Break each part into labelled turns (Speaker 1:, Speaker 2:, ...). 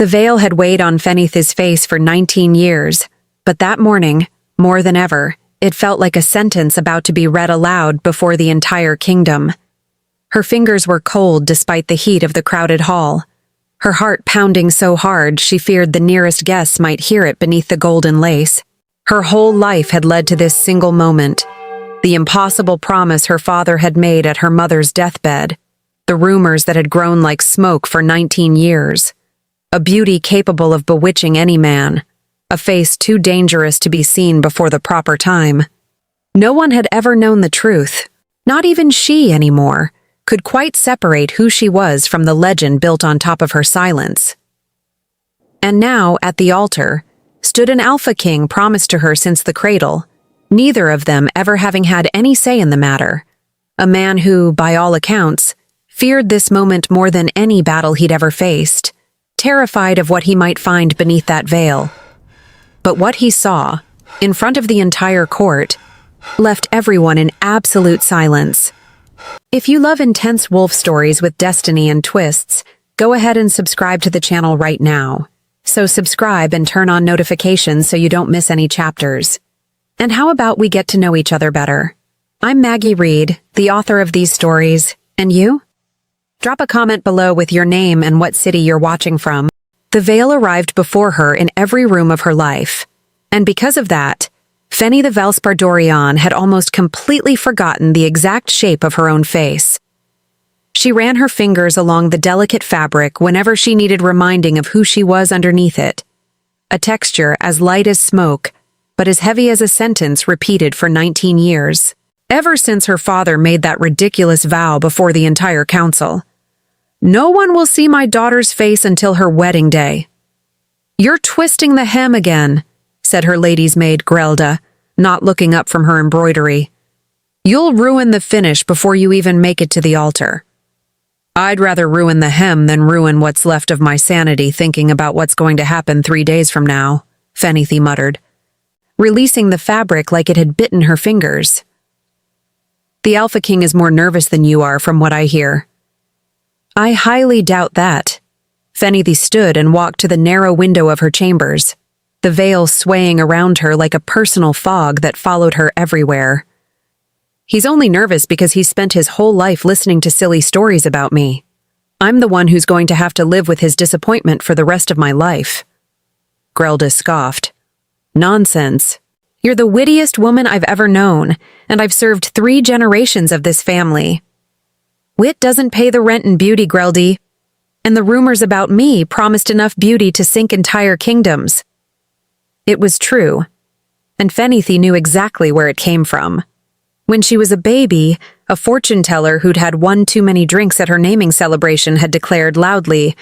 Speaker 1: The veil had weighed on Fenith's face for 19 years, but that morning, more than ever, it felt like a sentence about to be read aloud before the entire kingdom. Her fingers were cold despite the heat of the crowded hall, her heart pounding so hard she feared the nearest guests might hear it beneath the golden lace. Her whole life had led to this single moment, the impossible promise her father had made at her mother's deathbed, the rumors that had grown like smoke for 19 years. A beauty capable of bewitching any man, a face too dangerous to be seen before the proper time. No one had ever known the truth, not even she anymore, could quite separate who she was from the legend built on top of her silence. And now, at the altar, stood an Alpha King promised to her since the cradle, neither of them ever having had any say in the matter. A man who, by all accounts, feared this moment more than any battle he'd ever faced, terrified of what he might find beneath that veil. But what he saw, in front of the entire court, left everyone in absolute silence. If you love intense wolf stories with destiny and twists, go ahead and subscribe to the channel right now. So subscribe and turn on notifications so you don't miss any chapters. And how about we get to know each other better? I'm Maggie Reed, the author of these stories, and you? Drop a comment below with your name and what city you're watching from. The veil arrived before her in every room of her life, and because of that, Feni the Velspardorian had almost completely forgotten the exact shape of her own face. She ran her fingers along the delicate fabric whenever she needed reminding of who she was underneath it. A texture as light as smoke, but as heavy as a sentence repeated for 19 years, ever since her father made that ridiculous vow before the entire council. No one will see my daughter's face until her wedding day. You're twisting the hem again, said her lady's maid Grelda, not looking up from her embroidery. You'll ruin the finish before you even make it to the altar. I'd rather ruin the hem than ruin what's left of my sanity thinking about what's going to happen 3 days from now, Fenithi muttered, releasing the fabric like it had bitten her fingers. The Alpha King is more nervous than you are, from what I hear. I highly doubt that. Fenithi stood and walked to the narrow window of her chambers, the veil swaying around her like a personal fog that followed her everywhere. He's only nervous because he's spent his whole life listening to silly stories about me. I'm the one who's going to have to live with his disappointment for the rest of my life. Grelda scoffed. Nonsense. You're the wittiest woman I've ever known, and I've served 3 generations of this family. Wit doesn't pay the rent in beauty, Greldy, and the rumors about me promised enough beauty to sink entire kingdoms. It was true, and Fenithi knew exactly where it came from. When she was a baby, a fortune teller who'd had one too many drinks at her naming celebration had declared loudly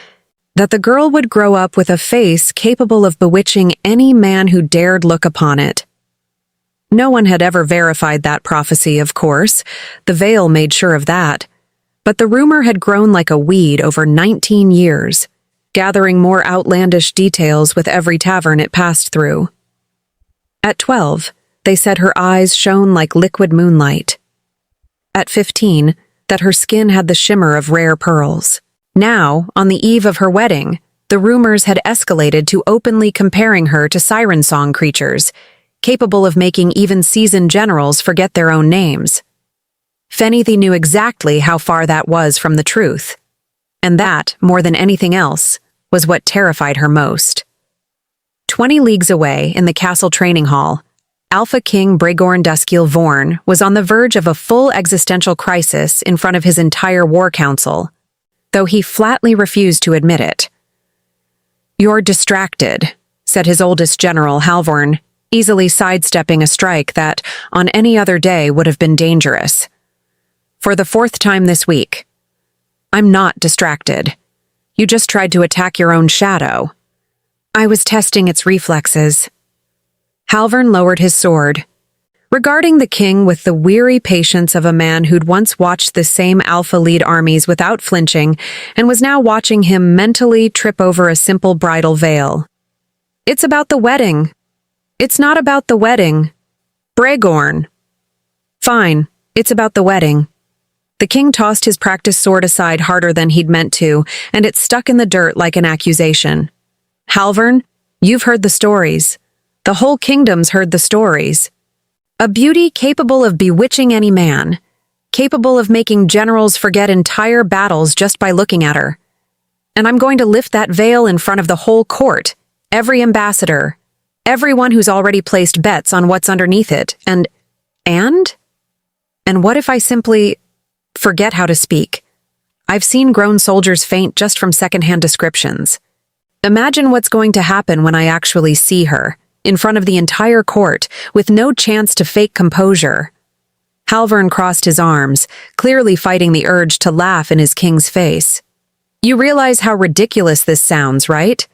Speaker 1: that the girl would grow up with a face capable of bewitching any man who dared look upon it. No one had ever verified that prophecy, of course. The veil made sure of that. But the rumor had grown like a weed over 19 years, gathering more outlandish details with every tavern it passed through. At 12, they said her eyes shone like liquid moonlight. At 15, that her skin had the shimmer of rare pearls. Now, on the eve of her wedding, the rumors had escalated to openly comparing her to siren song creatures, capable of making even seasoned generals forget their own names. Fenithi knew exactly how far that was from the truth, and that, more than anything else, was what terrified her most. 20 leagues away, in the castle training hall, Alpha King Bregorn Duskil Vorn was on the verge of a full existential crisis in front of his entire war council, though he flatly refused to admit it. You're distracted, said his oldest general, Halvorn, easily sidestepping a strike that, on any other day, would have been dangerous. For the 4th time this week. I'm not distracted. You just tried to attack your own shadow. I was testing its reflexes. Halvorn lowered his sword, regarding the king with the weary patience of a man who'd once watched the same Alpha lead armies without flinching and was now watching him mentally trip over a simple bridal veil. It's about the wedding. It's not about the wedding. Bregorn. Fine, it's about the wedding. The king tossed his practiced sword aside harder than he'd meant to, and it stuck in the dirt like an accusation. Halvern, you've heard the stories. The whole kingdom's heard the stories. A beauty capable of bewitching any man, capable of making generals forget entire battles just by looking at her. And I'm going to lift that veil in front of the whole court, every ambassador, everyone who's already placed bets on what's underneath it, and what if I simply forget how to speak? I've seen grown soldiers faint just from secondhand descriptions. Imagine what's going to happen when I actually see her, in front of the entire court, with no chance to fake composure. Halvern crossed his arms, clearly fighting the urge to laugh in his king's face. You realize how ridiculous this sounds, right?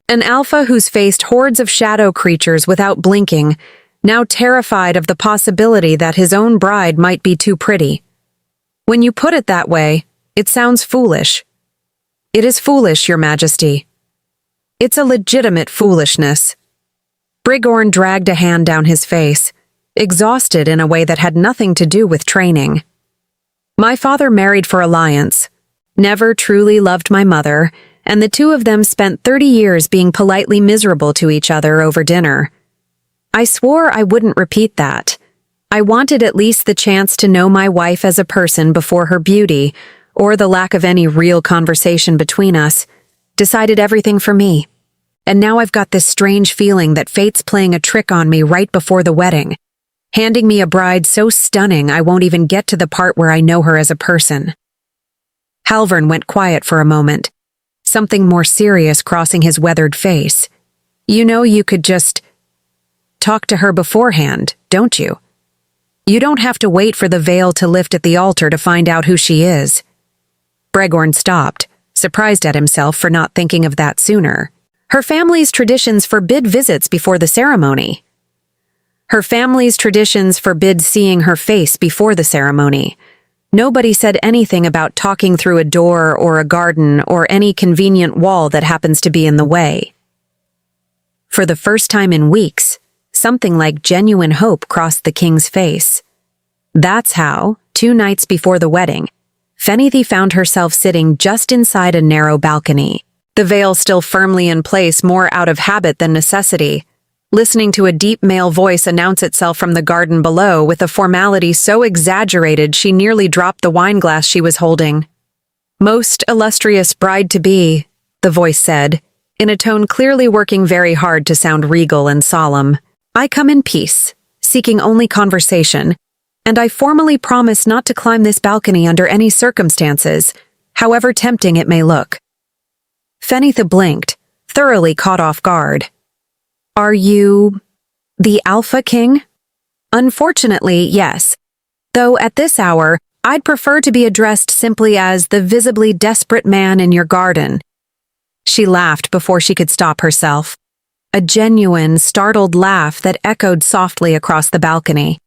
Speaker 1: An alpha who's faced hordes of shadow creatures without blinking, now terrified of the possibility that his own bride might be too pretty. When you put it that way, it sounds foolish. It is foolish, Your Majesty. It's a legitimate foolishness. Brigorn dragged a hand down his face, exhausted in a way that had nothing to do with training. My father married for alliance, never truly loved my mother, and the two of them spent 30 years being politely miserable to each other over dinner. I swore I wouldn't repeat that. I wanted at least the chance to know my wife as a person before her beauty, or the lack of any real conversation between us, decided everything for me. And now I've got this strange feeling that fate's playing a trick on me right before the wedding, handing me a bride so stunning I won't even get to the part where I know her as a person. Halvern went quiet for a moment, something more serious crossing his weathered face. You know you could just talk to her beforehand, don't you? You don't have to wait for the veil to lift at the altar to find out who she is. Brigorn stopped, surprised at himself for not thinking of that sooner. Her family's traditions forbid visits before the ceremony. Her family's traditions forbid seeing her face before the ceremony. Nobody said anything about talking through a door or a garden or any convenient wall that happens to be in the way. For the first time in weeks, something like genuine hope crossed the king's face. That's how, 2 nights before the wedding, Fenithy found herself sitting just inside a narrow balcony, the veil still firmly in place more out of habit than necessity, listening to a deep male voice announce itself from the garden below with a formality so exaggerated she nearly dropped the wineglass she was holding. "Most illustrious bride-to-be," the voice said, in a tone clearly working very hard to sound regal and solemn. "I come in peace, seeking only conversation, and I formally promise not to climb this balcony under any circumstances, however tempting it may look." Fenitha blinked, thoroughly caught off guard. "Are you the Alpha King?" "Unfortunately, yes. Though at this hour, I'd prefer to be addressed simply as the visibly desperate man in your garden." She laughed before she could stop herself. A genuine, startled laugh that echoed softly across the balcony.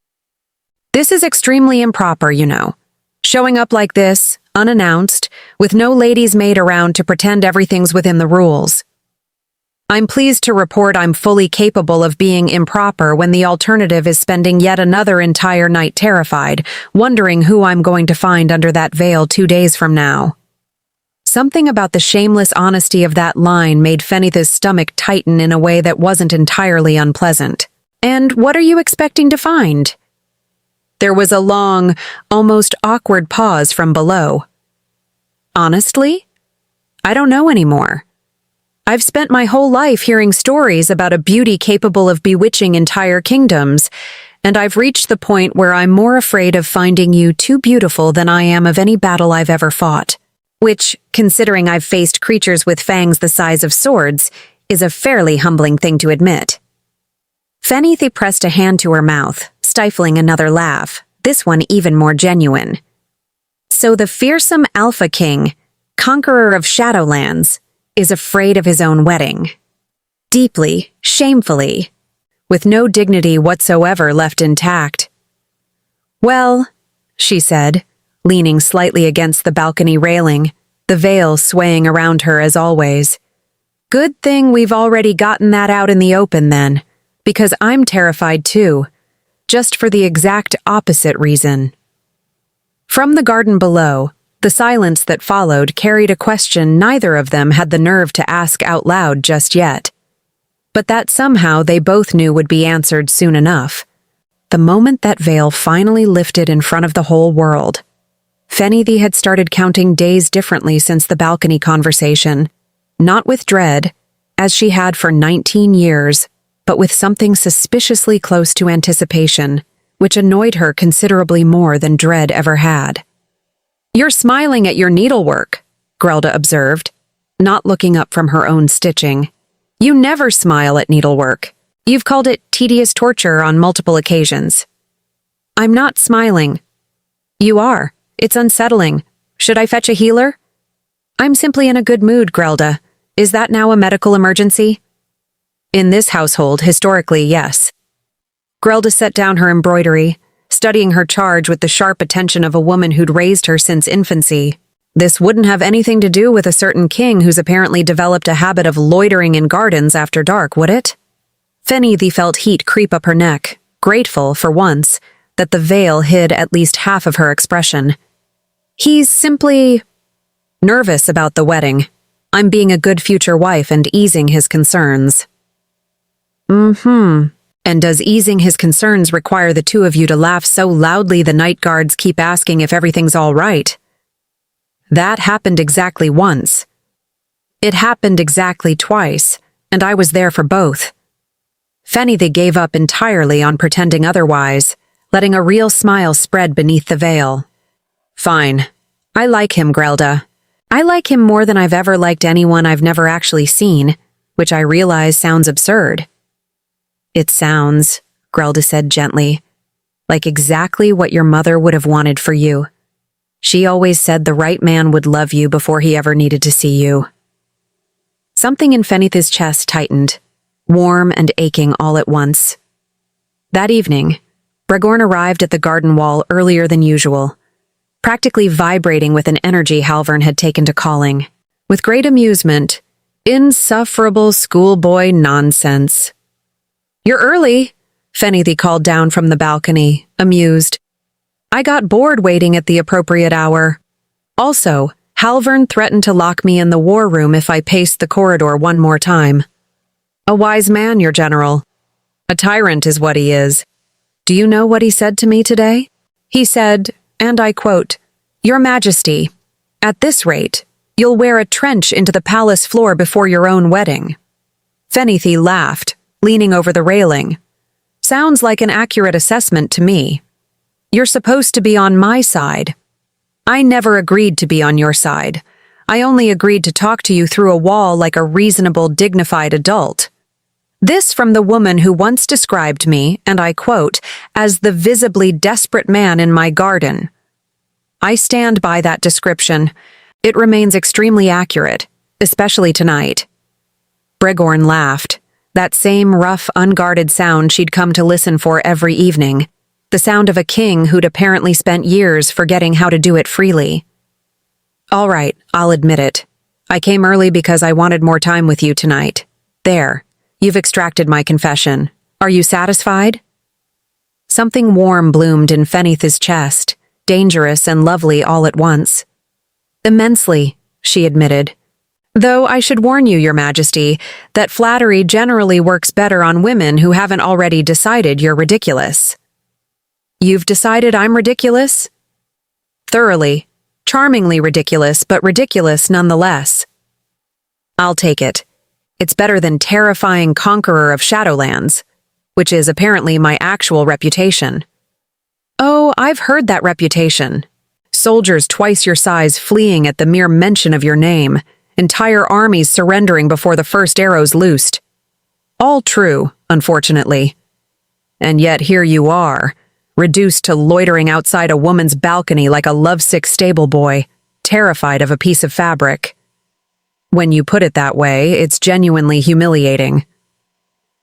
Speaker 1: "This is extremely improper, you know. Showing up like this, unannounced, with no lady's maid around to pretend everything's within the rules. I'm pleased to report I'm fully capable of being improper when the alternative is spending yet another entire night terrified, wondering who I'm going to find under that veil 2 days from now." Something about the shameless honesty of that line made Fenitha's stomach tighten in a way that wasn't entirely unpleasant. "And what are you expecting to find?" There was a long, almost awkward pause from below. "Honestly? I don't know anymore. I've spent my whole life hearing stories about a beauty capable of bewitching entire kingdoms, and I've reached the point where I'm more afraid of finding you too beautiful than I am of any battle I've ever fought. Which, considering I've faced creatures with fangs the size of swords, is a fairly humbling thing to admit." Fenithy pressed a hand to her mouth, stifling another laugh, this one even more genuine. "So the fearsome Alpha King, conqueror of Shadowlands, is afraid of his own wedding. Deeply, shamefully, with no dignity whatsoever left intact." "Well," she said, leaning slightly against the balcony railing, the veil swaying around her as always. "Good thing we've already gotten that out in the open then, because I'm terrified too, just for the exact opposite reason." From the garden below, The silence that followed carried a question neither of them had the nerve to ask out loud just yet, but that somehow they both knew would be answered soon enough. The moment that veil finally lifted in front of the whole world, Fenithy had started counting days differently since the balcony conversation, not with dread, as she had for 19 years, but with something suspiciously close to anticipation, which annoyed her considerably more than dread ever had. "You're smiling at your needlework," Grelda observed, not looking up from her own stitching. "You never smile at needlework. You've called it tedious torture on multiple occasions." "I'm not smiling." "You are. It's unsettling. Should I fetch a healer?" "I'm simply in a good mood, Grelda. Is that now a medical emergency?" "In this household, historically, yes." Grelda set down her embroidery, studying her charge with the sharp attention of a woman who'd raised her since infancy. This wouldn't have anything to do with a certain king who's apparently developed a habit of loitering in gardens after dark, would it? Fenithy felt heat creep up her neck, grateful, for once, that the veil hid at least half of her expression. "He's simply nervous about the wedding. I'm being a good future wife and easing his concerns." And does easing his concerns require the two of you to laugh so loudly the night guards keep asking if everything's all right? That happened exactly once. It happened exactly twice, and I was there for both. Fenithy gave up entirely on pretending otherwise, letting a real smile spread beneath the veil. "Fine. I like him, Grelda. I like him more than I've ever liked anyone I've never actually seen, which I realize sounds absurd." "It sounds," Grelda said gently, "like exactly what your mother would have wanted for you. She always said the right man would love you before he ever needed to see you." Something in Fenithy's chest tightened, warm and aching all at once. That evening, Bregorn arrived at the garden wall earlier than usual, practically vibrating with an energy Halvern had taken to calling. With great amusement, insufferable schoolboy nonsense. "You're early," Fenithy called down from the balcony, amused. "I got bored waiting at the appropriate hour. Also, Halvern threatened to lock me in the war room if I paced the corridor one more time. A wise man, your general. A tyrant is what he is. Do you know what he said to me today? He said, and I quote, 'Your Majesty, at this rate, you'll wear a trench into the palace floor before your own wedding.'" Fenithy laughed, leaning over the railing. "Sounds like an accurate assessment to me. You're supposed to be on my side. I never agreed to be on your side. I only agreed to talk to you through a wall like a reasonable, dignified adult." This from the woman who once described me, and I quote, "as the visibly desperate man in my garden." I stand by that description. It remains extremely accurate, especially tonight. Bregorn laughed, that same rough, unguarded sound she'd come to listen for every evening, the sound of a king who'd apparently spent years forgetting how to do it freely. "All right, I'll admit it. I came early because I wanted more time with you tonight. There. You've extracted my confession. Are you satisfied?" Something warm bloomed in Fenithy's chest, dangerous and lovely all at once. "Immensely," she admitted. "Though I should warn you, Your Majesty, that flattery generally works better on women who haven't already decided you're ridiculous." "You've decided I'm ridiculous?" "Thoroughly. Charmingly ridiculous, but ridiculous nonetheless." "I'll take it. It's better than terrifying conqueror of Shadowlands, which is apparently my actual reputation." "Oh, I've heard that reputation. Soldiers twice your size fleeing at the mere mention of your name, entire armies surrendering before the first arrows loosed. All true, unfortunately. And yet here you are, reduced to loitering outside a woman's balcony like a lovesick stable boy, terrified of a piece of fabric. When you put it that way, it's genuinely humiliating."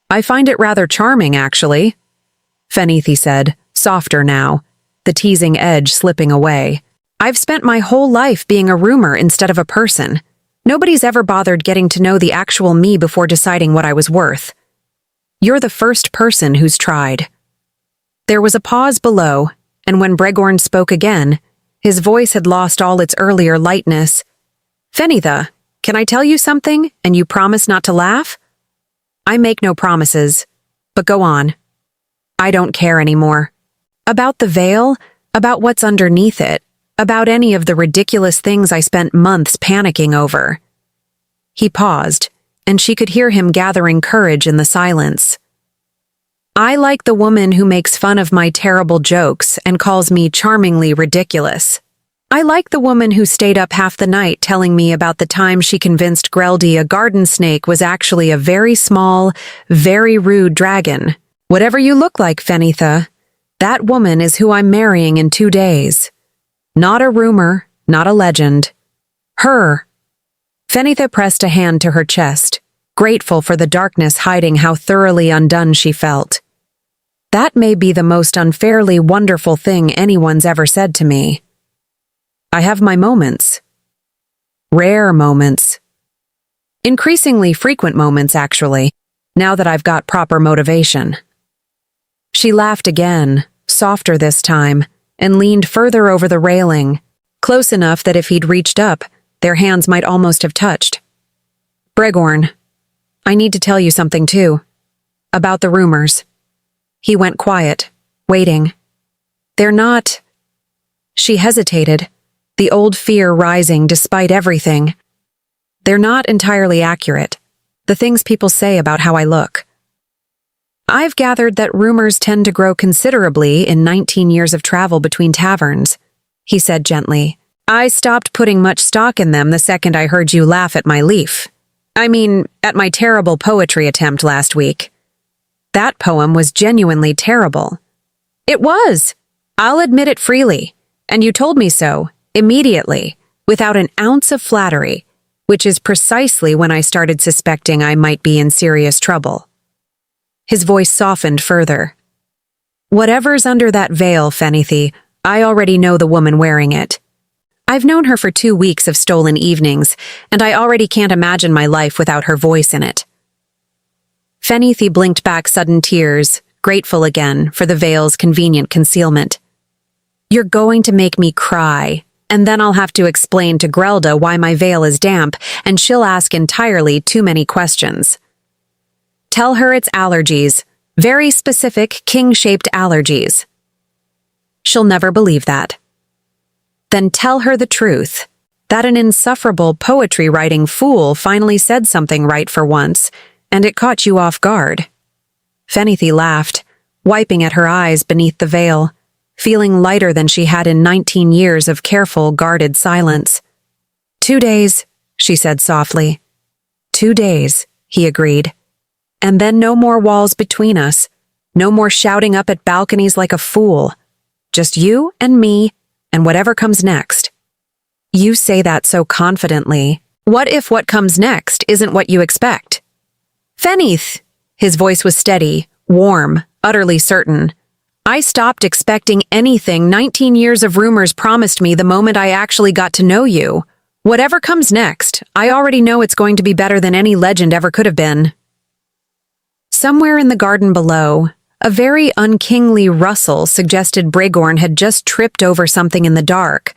Speaker 1: "I find it rather charming, actually," Fenithy said, softer now, the teasing edge slipping away. "I've spent my whole life being a rumor instead of a person. Nobody's ever bothered getting to know the actual me before deciding what I was worth. You're the first person who's tried." There was a pause below, and when Bregorn spoke again, His voice had lost all its earlier lightness. "Fenitha, can I tell you something, and you promise not to laugh?" "I make no promises, but go on." "I don't care anymore. About the veil, about what's underneath it, about any of the ridiculous things I spent months panicking over." He paused, and she could hear him gathering courage in the silence. "I like the woman who makes fun of my terrible jokes and calls me charmingly ridiculous. I like the woman who stayed up half the night telling me about the time she convinced Greldy a garden snake was actually a very small, very rude dragon. Whatever you look like, Fenitha, that woman is who I'm marrying in 2 days. Not a rumor, not a legend. Her." Fenitha pressed a hand to her chest, grateful for the darkness hiding how thoroughly undone she felt. "That may be the most unfairly wonderful thing anyone's ever said to me. I have my moments. Rare moments. Increasingly frequent moments, actually, now that I've got proper motivation." She laughed again, softer this time, and leaned further over the railing, close enough that if he'd reached up, their hands might almost have touched. "Bregorn, I need to tell you something too. About the rumors." He went quiet, waiting. "They're not—" She hesitated, the old fear rising despite everything. "They're not entirely accurate, the things people say about how I look. I've gathered that rumors tend to grow considerably in 19 years of travel between taverns," he said gently. "I stopped putting much stock in them the second I heard you laugh at my leaf. I mean, at my terrible poetry attempt last week. That poem was genuinely terrible. It was. I'll admit it freely. And you told me so, immediately, without an ounce of flattery, which is precisely when I started suspecting I might be in serious trouble." His voice softened further. "Whatever's under that veil, Fenitha, I already know the woman wearing it. I've known her for 2 weeks of stolen evenings, and I already can't imagine my life without her voice in it." Fenitha blinked back sudden tears, grateful again for the veil's convenient concealment. "You're going to make me cry, and then I'll have to explain to Grelda why my veil is damp, and she'll ask entirely too many questions. Tell her it's allergies, very specific king-shaped allergies. She'll never believe that. Then tell her the truth, that an insufferable poetry-writing fool finally said something right for once, and it caught you off guard." Fenitha laughed, wiping at her eyes beneath the veil, feeling lighter than she had in 19 years of careful, guarded silence. 2 days, she said softly. 2 days, he agreed. And then no more walls between us, no more shouting up at balconies like a fool. Just you and me, and whatever comes next. You say that so confidently. What if what comes next isn't what you expect? Fenith! His voice was steady, warm, utterly certain. I stopped expecting anything 19 years of rumors promised me the moment I actually got to know you. Whatever comes next, I already know it's going to be better than any legend ever could have been. Somewhere in the garden below, a very unkingly rustle suggested Bregorn had just tripped over something in the dark,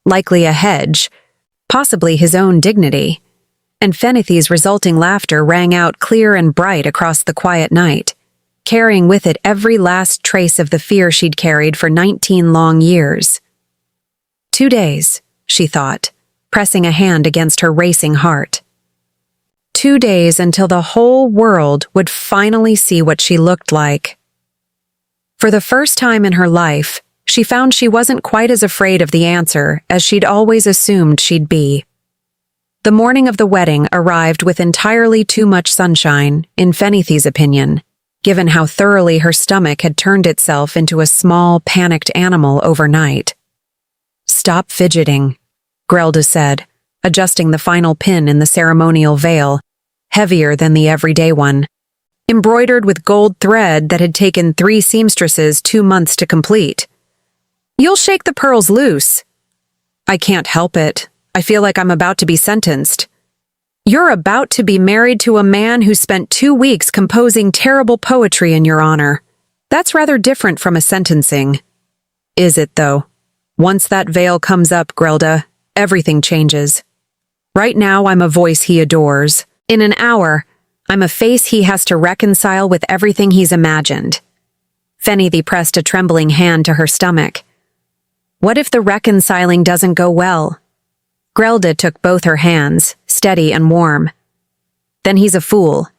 Speaker 1: likely a hedge, possibly his own dignity. And Fenitha's resulting laughter rang out clear and bright across the quiet night, carrying with it every last trace of the fear she'd carried for 19 long years. 2 days, she thought, pressing a hand against her racing heart. 2 days until the whole world would finally see what she looked like. For the first time in her life, she found she wasn't quite as afraid of the answer as she'd always assumed she'd be. The morning of the wedding arrived with entirely too much sunshine, in Fenitha's opinion, given how thoroughly her stomach had turned itself into a small, panicked animal overnight. Stop fidgeting, Grelda said, adjusting the final pin in the ceremonial veil, heavier than the everyday one, embroidered with gold thread that had taken 3 seamstresses 2 months to complete. You'll shake the pearls loose. I can't help it. I feel like I'm about to be sentenced. You're about to be married to a man who spent 2 weeks composing terrible poetry in your honor. That's rather different from a sentencing. Is it, though? Once that veil comes up, Grelda, everything changes. Right now, I'm a voice he adores. In an hour, I'm a face he has to reconcile with everything he's imagined. Fenithy pressed a trembling hand to her stomach. What if the reconciling doesn't go well? Grelda took both her hands, steady and warm. Then he's a fool,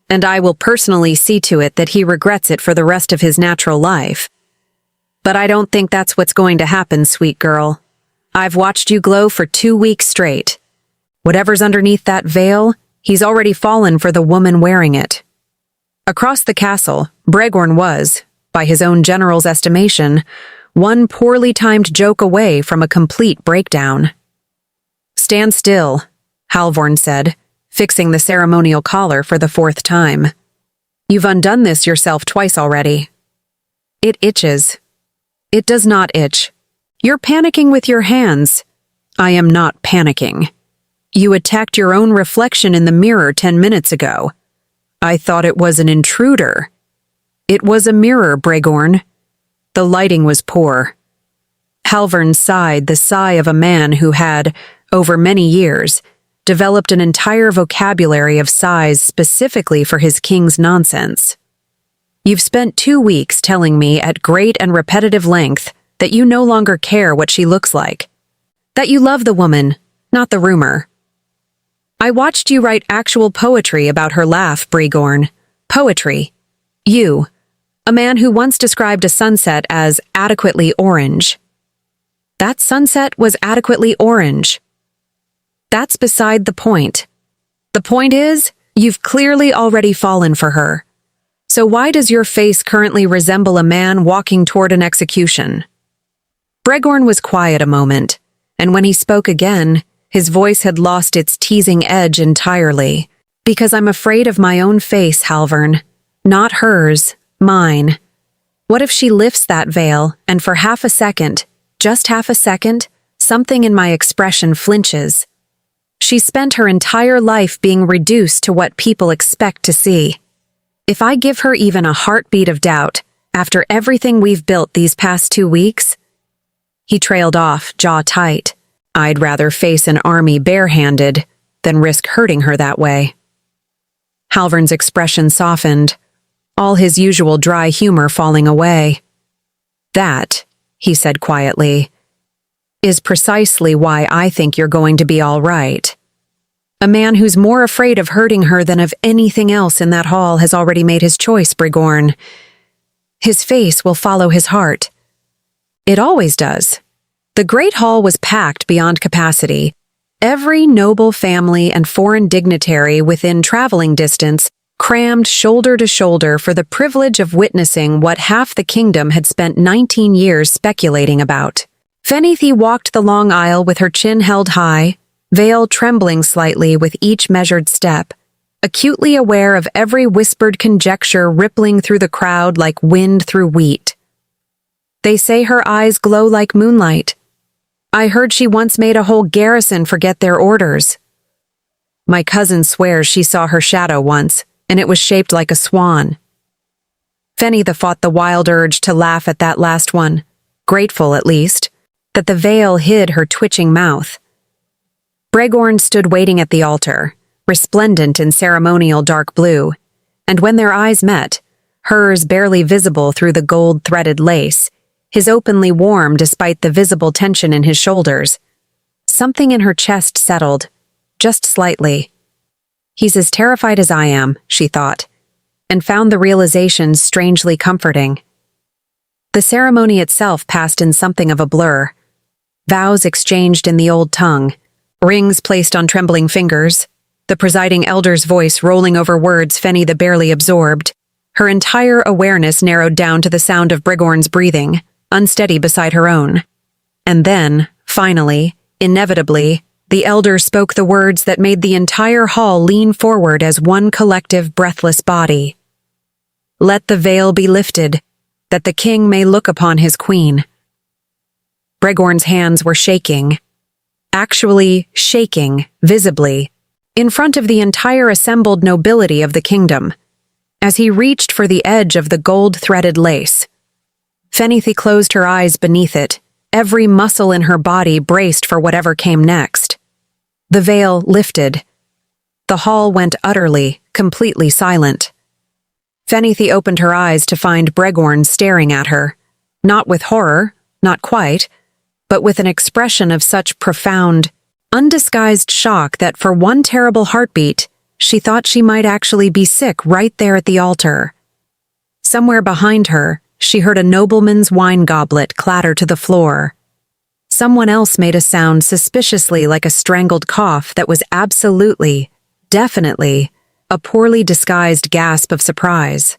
Speaker 1: and I will personally see to it that he regrets it for the rest of his natural life. But I don't think that's what's going to happen, sweet girl. I've watched you glow for 2 weeks straight. Whatever's underneath that veil, he's already fallen for the woman wearing it. Across the castle, Bregorn was, by his own general's estimation, one poorly timed joke away from a complete breakdown. Stand still, Halvorn said, fixing the ceremonial collar for the 4th time. You've undone this yourself twice already. It itches. It does not itch. You're panicking with your hands. I am not panicking. You attacked your own reflection in the mirror 10 minutes ago. I thought it was an intruder. It was a mirror, Bregorn. The lighting was poor. Halvorn sighed, the sigh of a man who had, over many years, developed an entire vocabulary of sighs specifically for his king's nonsense. You've spent 2 weeks telling me at great and repetitive length that you no longer care what she looks like. That you love the woman, not the rumor. I watched you write actual poetry about her laugh, Bregorn. Poetry. You, a man who once described a sunset as adequately orange. That sunset was adequately orange. That's beside the point. The point is, you've clearly already fallen for her. So why does your face currently resemble a man walking toward an execution? Bregorn was quiet a moment, and when he spoke again, his voice had lost its teasing edge entirely. Because I'm afraid of my own face, Halvorn. Not hers, mine. What if she lifts that veil, and for half a second, just half a second, something in my expression flinches? She spent her entire life being reduced to what people expect to see. If I give her even a heartbeat of doubt, after everything we've built these past 2 weeks... He trailed off, jaw tight. I'd rather face an army barehanded than risk hurting her that way. Halvorn's expression softened, all his usual dry humor falling away. That, he said quietly, is precisely why I think you're going to be all right. A man who's more afraid of hurting her than of anything else in that hall has already made his choice, Bregorn. His face will follow his heart. It always does. The great hall was packed beyond capacity. Every noble family and foreign dignitary within traveling distance crammed shoulder to shoulder for the privilege of witnessing what half the kingdom had spent 19 years speculating about. Fenithy walked the long aisle with her chin held high, veil trembling slightly with each measured step, acutely aware of every whispered conjecture rippling through the crowd like wind through wheat. They say her eyes glow like moonlight. I heard she once made a whole garrison forget their orders. My cousin swears she saw her shadow once, and it was shaped like a swan. Fenithy fought the wild urge to laugh at that last one, grateful, at least, that the veil hid her twitching mouth. Bregorn stood waiting at the altar, resplendent in ceremonial dark blue, and when their eyes met, hers barely visible through the gold-threaded lace, his openly warm despite the visible tension in his shoulders, something in her chest settled, just slightly. He's as terrified as I am, she thought, and found the realization strangely comforting. The ceremony itself passed in something of a blur. Vows exchanged in the old tongue, rings placed on trembling fingers, the presiding elder's voice rolling over words Fenithy barely absorbed. Her entire awareness narrowed down to the sound of Bregorn's breathing, unsteady beside her own. And then, finally, inevitably, the elder spoke the words that made the entire hall lean forward as one collective breathless body. Let the veil be lifted, that the king may look upon his queen. Bregorn's hands were shaking, actually shaking, visibly, in front of the entire assembled nobility of the kingdom, as he reached for the edge of the gold-threaded lace. Fenithy closed her eyes beneath it, Every muscle in her body braced for whatever came next. The veil lifted. The hall went utterly, completely silent. Fenithy opened her eyes to find Bregorn staring at her, not with horror, not quite, but with an expression of such profound, undisguised shock that for one terrible heartbeat, she thought she might actually be sick right there at the altar. Somewhere behind her, she heard a nobleman's wine goblet clatter to the floor. Someone else made a sound suspiciously like a strangled cough that was absolutely, definitely, a poorly disguised gasp of surprise.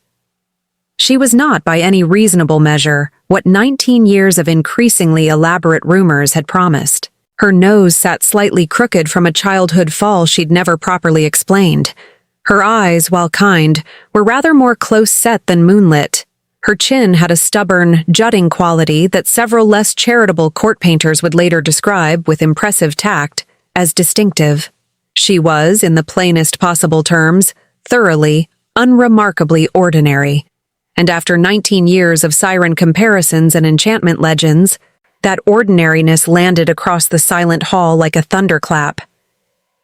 Speaker 1: She was not, by any reasonable measure, what 19 years of increasingly elaborate rumors had promised. Her nose sat slightly crooked from a childhood fall she'd never properly explained. Her eyes, while kind, were rather more close-set than moonlit. Her chin had a stubborn, jutting quality that several less charitable court painters would later describe, with impressive tact, as distinctive. She was, in the plainest possible terms, thoroughly, unremarkably ordinary. And after 19 years of siren comparisons and enchantment legends, that ordinariness landed across the silent hall like a thunderclap.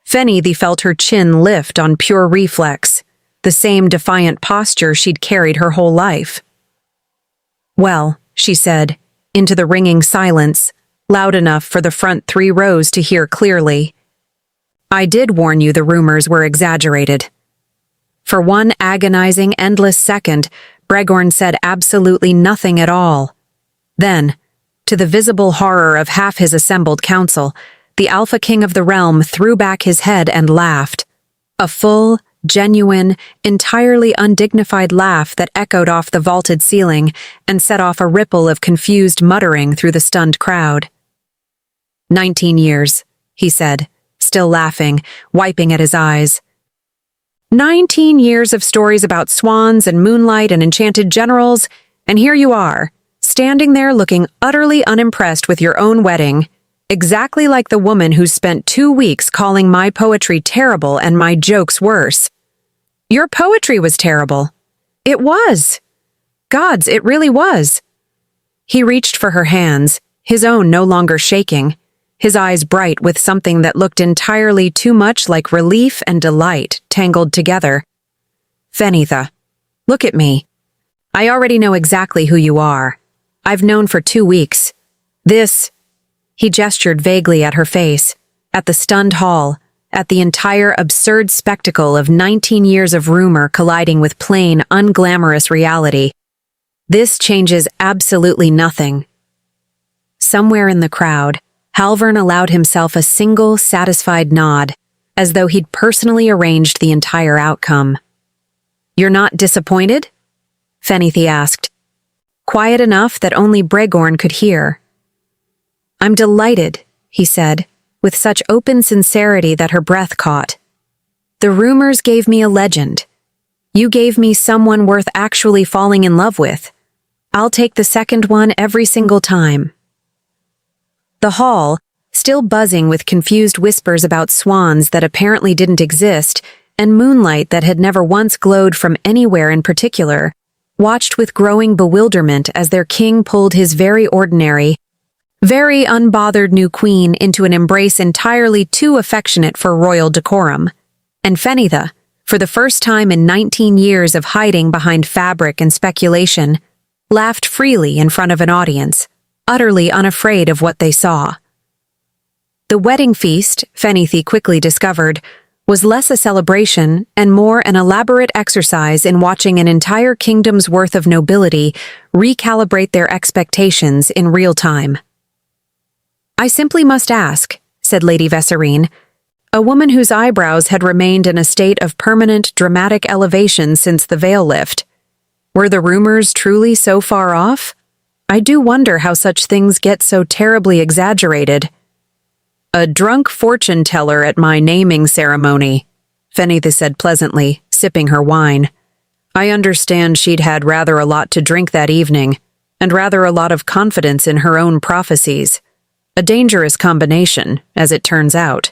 Speaker 1: Fenithy felt her chin lift on pure reflex, the same defiant posture she'd carried her whole life. "Well," she said, into the ringing silence, loud enough for the front 3 rows to hear clearly. "I did warn you the rumors were exaggerated." For one agonizing, endless second, Bregorn said absolutely nothing at all. Then, to the visible horror of half his assembled council, the Alpha King of the realm threw back his head and laughed. A full, genuine, entirely undignified laugh that echoed off the vaulted ceiling and set off a ripple of confused muttering through the stunned crowd. 19 years, he said, still laughing, wiping at his eyes. 19 years of stories about swans and moonlight and enchanted generals, and here you are, standing there looking utterly unimpressed with your own wedding, exactly like the woman who spent 2 weeks calling my poetry terrible and my jokes worse. Your poetry was terrible. It was. Gods, it really was. He reached for her hands, his own no longer shaking, his eyes bright with something that looked entirely too much like relief and delight tangled together. "Fenitha, look at me. I already know exactly who you are. I've known for 2 weeks. This..." He gestured vaguely at her face, at the stunned hall, at the entire absurd spectacle of 19 years of rumor colliding with plain, unglamorous reality. "This changes absolutely nothing." Somewhere in the crowd, Halvern allowed himself a single, satisfied nod, as though he'd personally arranged the entire outcome. "You're not disappointed?" Fenithy asked, quiet enough that only Bregorn could hear. "I'm delighted," he said, with such open sincerity that her breath caught. "The rumors gave me a legend. You gave me someone worth actually falling in love with. I'll take the second one every single time." The hall, still buzzing with confused whispers about swans that apparently didn't exist and moonlight that had never once glowed from anywhere in particular, watched with growing bewilderment as their king pulled his very ordinary, very unbothered new queen into an embrace entirely too affectionate for royal decorum. And Fenitha, for the first time in 19 years of hiding behind fabric and speculation, laughed freely in front of an audience, utterly unafraid of what they saw. The wedding feast, Fenithy quickly discovered, was less a celebration and more an elaborate exercise in watching an entire kingdom's worth of nobility recalibrate their expectations in real time. "I simply must ask," said Lady Vesserine, a woman whose eyebrows had remained in a state of permanent dramatic elevation since the veil lift. "Were the rumors truly so far off? I do wonder how such things get so terribly exaggerated." "A drunk fortune-teller at my naming ceremony," Fenitha said pleasantly, sipping her wine. "I understand she'd had rather a lot to drink that evening, and rather a lot of confidence in her own prophecies. A dangerous combination, as it turns out.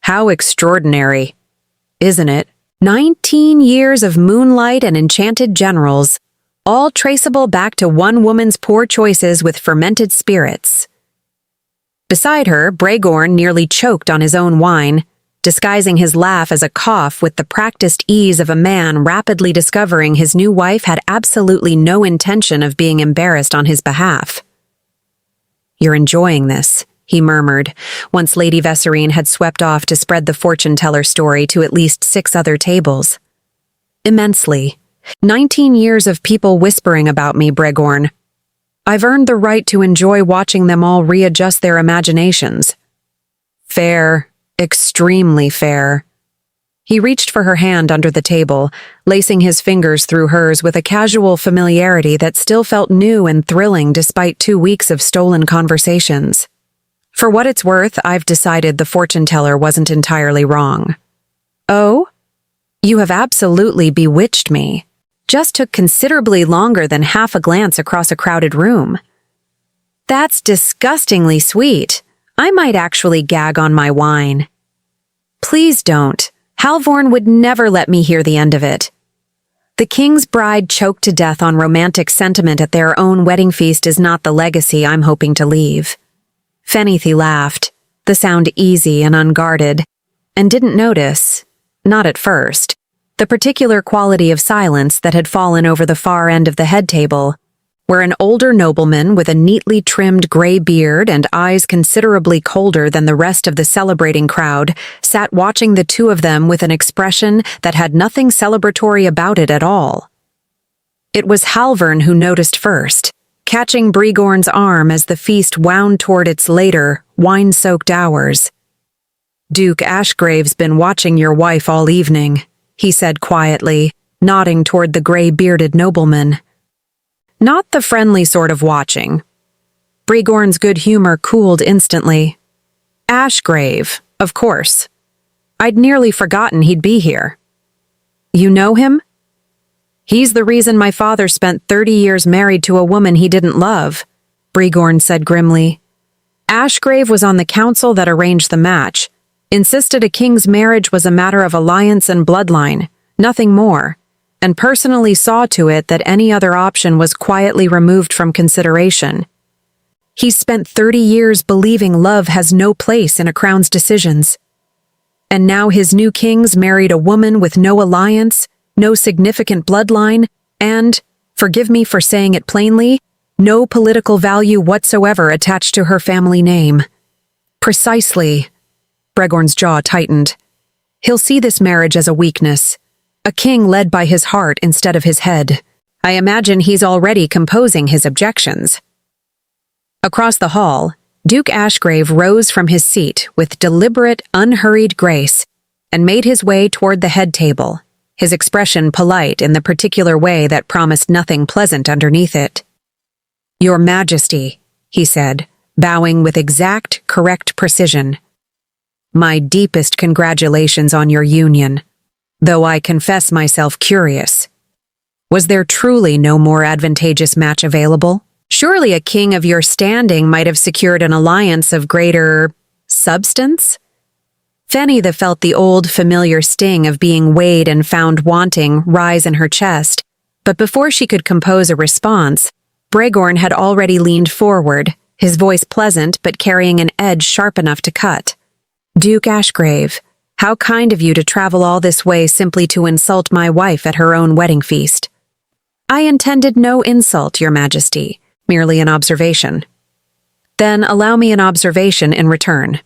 Speaker 1: How extraordinary, isn't it? 19 years of moonlight and enchanted generals, all traceable back to one woman's poor choices with fermented spirits. Beside her, Bregorn nearly choked on his own wine, disguising his laugh as a cough with the practiced ease of a man rapidly discovering his new wife had absolutely no intention of being embarrassed on his behalf. "You're enjoying this," he murmured, once Lady Vesserine had swept off to spread the fortune-teller story to at least 6 other tables. "Immensely. 19 years of people whispering about me, Bregorn. I've earned the right to enjoy watching them all readjust their imaginations. Fair. Extremely fair." He reached for her hand under the table, lacing his fingers through hers with a casual familiarity that still felt new and thrilling despite 2 weeks of stolen conversations. "For what it's worth, I've decided the fortune-teller wasn't entirely wrong." "Oh? You have absolutely bewitched me. Just took considerably longer than half a glance across a crowded room." "That's disgustingly sweet. I might actually gag on my wine." "Please don't. Halvorn would never let me hear the end of it. The king's bride choked to death on romantic sentiment at their own wedding feast is not the legacy I'm hoping to leave." Fenithy laughed, the sound easy and unguarded, and didn't notice, not at first, the particular quality of silence that had fallen over the far end of the head table, where an older nobleman with a neatly trimmed gray beard and eyes considerably colder than the rest of the celebrating crowd sat watching the two of them with an expression that had nothing celebratory about it at all. It was Halvorn who noticed first, catching Bregorn's arm as the feast wound toward its later, wine-soaked hours. "Duke Ashgrave's been watching your wife all evening," he said quietly, nodding toward the gray-bearded nobleman. Not the friendly sort of watching. Bregorn's good humor cooled instantly. "Ashgrave, of course. I'd nearly forgotten he'd be here." "You know him?" "He's the reason my father spent 30 years married to a woman he didn't love," Bregorn said grimly. "Ashgrave was on the council that arranged the match, insisted a king's marriage was a matter of alliance and bloodline, nothing more, and personally saw to it that any other option was quietly removed from consideration. He's spent 30 years believing love has no place in a crown's decisions. And now his new king's married a woman with no alliance, no significant bloodline, and, forgive me for saying it plainly, no political value whatsoever attached to her family name." "Precisely." Bregorn's jaw tightened. "He'll see this marriage as a weakness. A king led by his heart instead of his head. I imagine he's already composing his objections." Across the hall, Duke Ashgrave rose from his seat with deliberate, unhurried grace and made his way toward the head table, his expression polite in the particular way that promised nothing pleasant underneath it. "Your Majesty," he said, bowing with exact, correct precision. "My deepest congratulations on your union. Though I confess myself curious. Was there truly no more advantageous match available? Surely a king of your standing might have secured an alliance of greater substance?" Fenny felt the old, familiar sting of being weighed and found wanting rise in her chest, but before she could compose a response, Bregorn had already leaned forward, his voice pleasant but carrying an edge sharp enough to cut. "Duke Ashgrave, how kind of you to travel all this way simply to insult my wife at her own wedding feast." "I intended no insult, Your Majesty, merely an observation." "Then allow me an observation in return."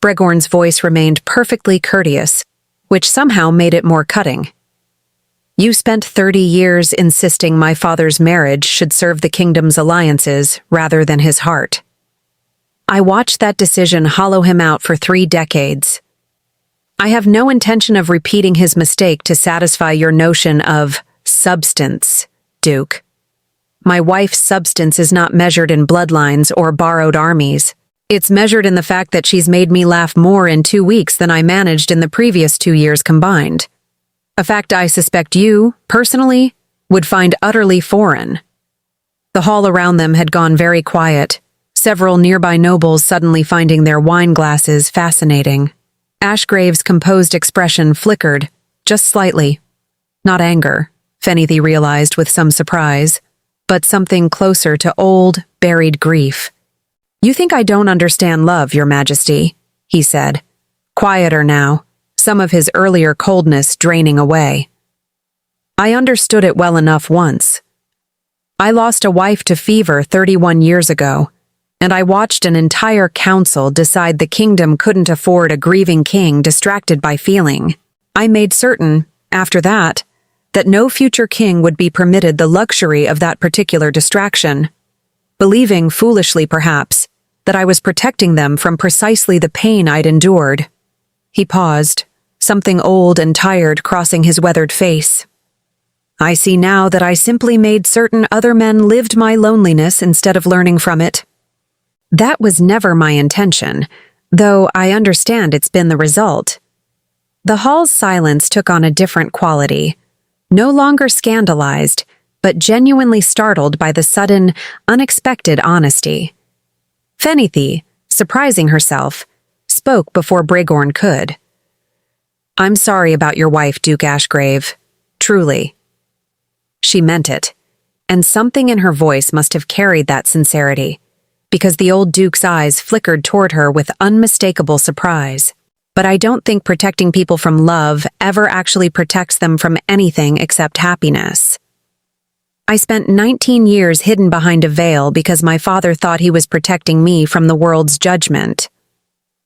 Speaker 1: Bregorn's voice remained perfectly courteous, which somehow made it more cutting. "You spent 30 years insisting my father's marriage should serve the kingdom's alliances rather than his heart. I watched that decision hollow him out for 3 decades. I have no intention of repeating his mistake to satisfy your notion of substance, Duke. My wife's substance is not measured in bloodlines or borrowed armies. It's measured in the fact that she's made me laugh more in 2 weeks than I managed in the previous 2 years combined. A fact I suspect you, personally, would find utterly foreign." The hall around them had gone very quiet, several nearby nobles suddenly finding their wine glasses fascinating. Ashgrave's composed expression flickered, just slightly. Not anger, Fenithy realized with some surprise, but something closer to old, buried grief. "You think I don't understand love, Your Majesty," he said, quieter now, some of his earlier coldness draining away. "I understood it well enough once. I lost a wife to fever 31 years ago, and I watched an entire council decide the kingdom couldn't afford a grieving king distracted by feeling. I made certain, after that no future king would be permitted the luxury of that particular distraction, believing, foolishly perhaps, that I was protecting them from precisely the pain I'd endured." He paused, something old and tired crossing his weathered face. "I see now that I simply made certain other men lived my loneliness instead of learning from it. That was never my intention, though I understand it's been the result." The hall's silence took on a different quality, no longer scandalized, but genuinely startled by the sudden, unexpected honesty. Fenithy, surprising herself, spoke before Brigorn could. "I'm sorry about your wife, Duke Ashgrave. Truly." She meant it, and something in her voice must have carried that sincerity, because the old Duke's eyes flickered toward her with unmistakable surprise. "But I don't think protecting people from love ever actually protects them from anything except happiness. I spent 19 years hidden behind a veil because my father thought he was protecting me from the world's judgment.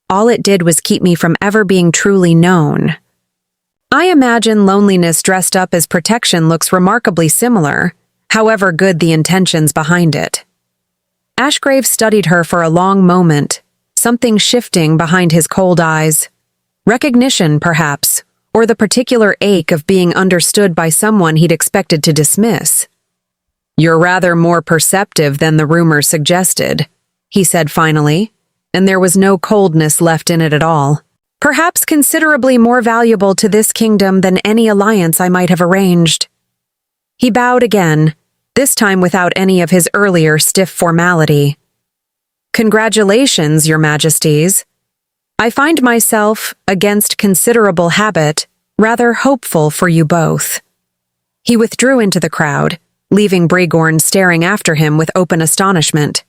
Speaker 1: All it did was keep me from ever being truly known. I imagine loneliness dressed up as protection looks remarkably similar, however good the intentions behind it." Ashgrave studied her for a long moment, something shifting behind his cold eyes. Recognition, perhaps, or the particular ache of being understood by someone he'd expected to dismiss. "You're rather more perceptive than the rumor suggested," he said finally, and there was no coldness left in it at all. "Perhaps considerably more valuable to this kingdom than any alliance I might have arranged." He bowed again, this time without any of his earlier stiff formality. "Congratulations, Your Majesties. I find myself, against considerable habit, rather hopeful for you both." He withdrew into the crowd, leaving Brigorn staring after him with open astonishment.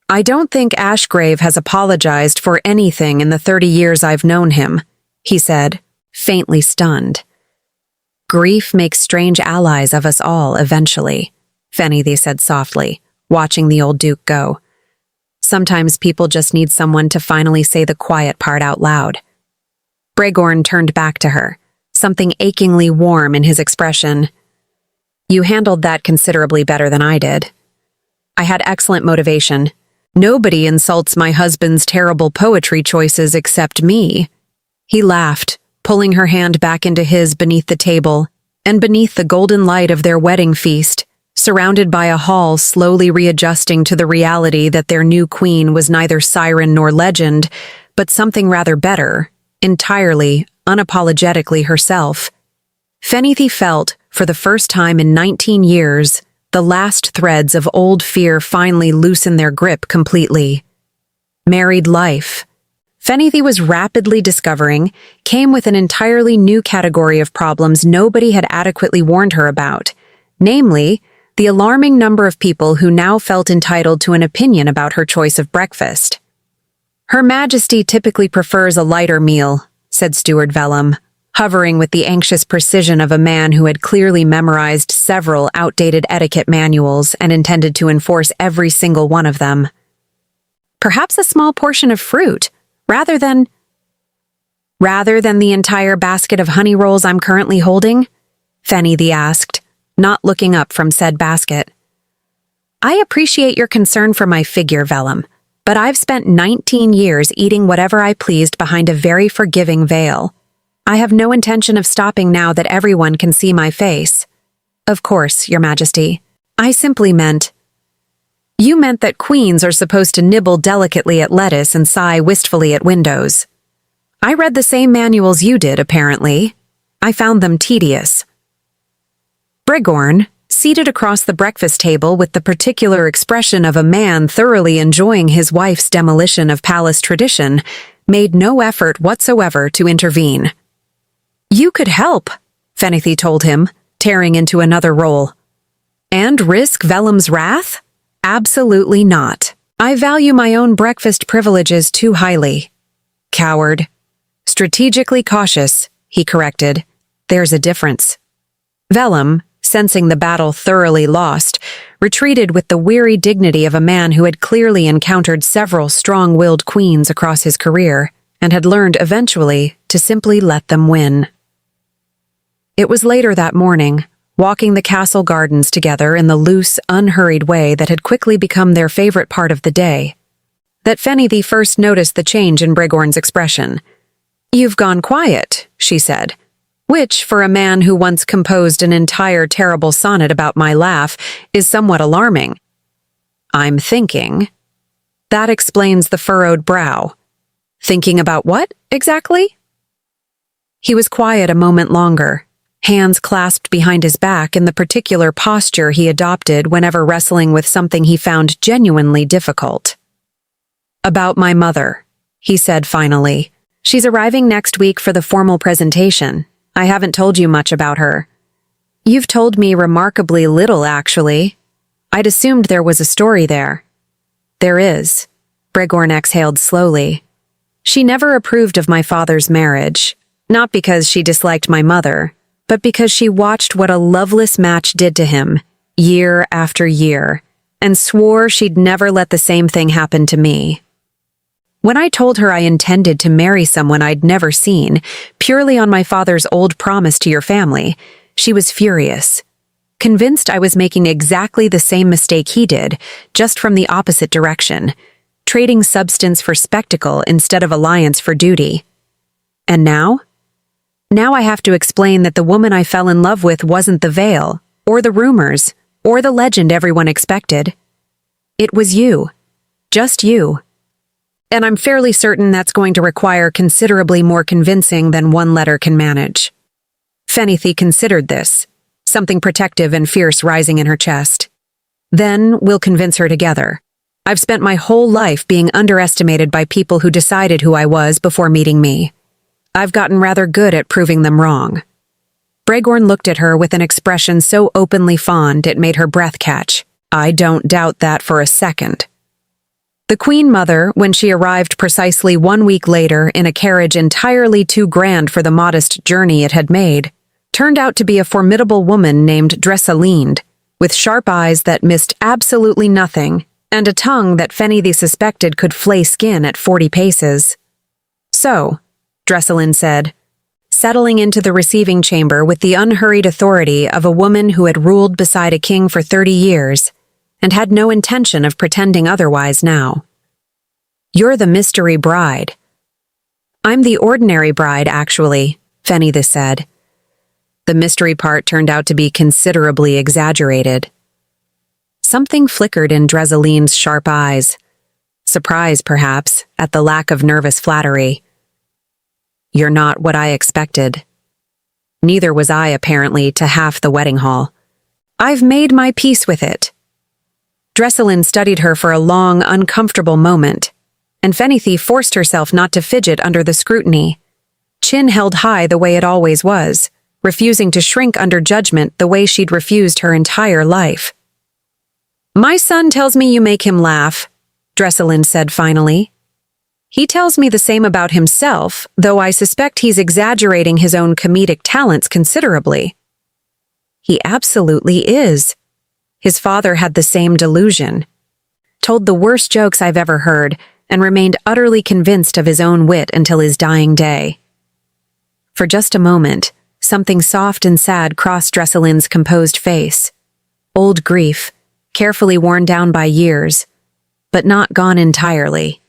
Speaker 1: "I don't think Ashgrave has apologized for anything in the 30 years I've known him," he said, faintly stunned. "Grief makes strange allies of us all eventually," Fenithy said softly, watching the old Duke go. "Sometimes people just need someone to finally say the quiet part out loud." Brigorn turned back to her, something achingly warm in his expression. "You handled that considerably better than I did. I had excellent motivation. Nobody insults my husband's terrible poetry choices except me." He laughed, pulling her hand back into his beneath the table, and beneath the golden light of their wedding feast, surrounded by a hall slowly readjusting to the reality that their new queen was neither siren nor legend, but something rather better, entirely, unapologetically herself. Fenithy felt, for the first time in 19 years, the last threads of old fear finally loosen their grip completely. Married life, Fenithy was rapidly discovering, came with an entirely new category of problems nobody had adequately warned her about, namely, the alarming number of people who now felt entitled to an opinion about her choice of breakfast. "Her Majesty typically prefers a lighter meal," said Steward Vellum, hovering with the anxious precision of a man who had clearly memorized several outdated etiquette manuals and intended to enforce every single one of them. "Perhaps a small portion of fruit, rather than the entire basket of honey rolls I'm currently holding?" Fenithy asked, not looking up from said basket. "I appreciate your concern for my figure, Vellum, but I've spent 19 years eating whatever I pleased behind a very forgiving veil. I have no intention of stopping now that everyone can see my face." "Of course, Your Majesty. I simply meant—" "You meant that queens are supposed to nibble delicately at lettuce and sigh wistfully at windows. I read the same manuals you did, apparently. I found them tedious." Brigorn, seated across the breakfast table with the particular expression of a man thoroughly enjoying his wife's demolition of palace tradition, made no effort whatsoever to intervene. "You could help," Fenithy told him, tearing into another roll. "And risk Vellum's wrath? Absolutely not." I value my own breakfast privileges too highly. Coward. Strategically cautious, he corrected. There's a difference. Vellum, sensing the battle thoroughly lost, retreated with the weary dignity of a man who had clearly encountered several strong-willed queens across his career and had learned eventually to simply let them win. It was later that morning, walking the castle gardens together in the loose, unhurried way that had quickly become their favorite part of the day, that Fenithy first noticed the change in Brigorn's expression. "You've gone quiet," she said, which, for a man who once composed an entire terrible sonnet about my laugh, is somewhat alarming. "I'm thinking." That explains the furrowed brow. Thinking about what, exactly? He was quiet a moment longer, hands clasped behind his back in the particular posture he adopted whenever wrestling with something he found genuinely difficult. "About my mother," he said finally. "She's arriving next week for the formal presentation. I haven't told you much about her." "You've told me remarkably little, actually. I'd assumed there was a story there." "There is," Brigorn exhaled slowly. "She never approved of my father's marriage, not because she disliked my mother, but because she watched what a loveless match did to him, year after year, and swore she'd never let the same thing happen to me. When I told her I intended to marry someone I'd never seen, purely on my father's old promise to your family, she was furious, convinced I was making exactly the same mistake he did, just from the opposite direction, trading substance for spectacle instead of alliance for duty. And now? Now I have to explain that the woman I fell in love with wasn't the veil, or the rumors, or the legend everyone expected. It was you. Just you. And I'm fairly certain that's going to require considerably more convincing than one letter can manage." Fenithy considered this, something protective and fierce rising in her chest. "Then we'll convince her together. I've spent my whole life being underestimated by people who decided who I was before meeting me. I've gotten rather good at proving them wrong." Brigorn looked at her with an expression so openly fond it made her breath catch. "I don't doubt that for a second." The Queen Mother, when she arrived precisely 1 week later in a carriage entirely too grand for the modest journey it had made, turned out to be a formidable woman named Dresselinde, with sharp eyes that missed absolutely nothing, and a tongue that Fenithy suspected could flay skin at 40 paces. "So," Dresselinde said, settling into the receiving chamber with the unhurried authority of a woman who had ruled beside a king for 30 years, and had no intention of pretending otherwise now. "You're the mystery bride." "I'm the ordinary bride, actually," Fenithy said. The mystery part turned out to be considerably exaggerated. Something flickered in Dresselinde's sharp eyes. Surprise, perhaps, at the lack of nervous flattery. "You're not what I expected." Neither was I, apparently, to half the wedding hall. "I've made my peace with it." Dresselinde studied her for a long, uncomfortable moment, and Fenithy forced herself not to fidget under the scrutiny, chin held high the way it always was, refusing to shrink under judgment the way she'd refused her entire life. "My son tells me you make him laugh," Dresselinde said finally. "He tells me the same about himself, though I suspect he's exaggerating his own comedic talents considerably." "He absolutely is." His father had the same delusion. Told the worst jokes I've ever heard, and remained utterly convinced of his own wit until his dying day. For just a moment, something soft and sad crossed Dresselinde's composed face. Old grief, carefully worn down by years, but not gone entirely.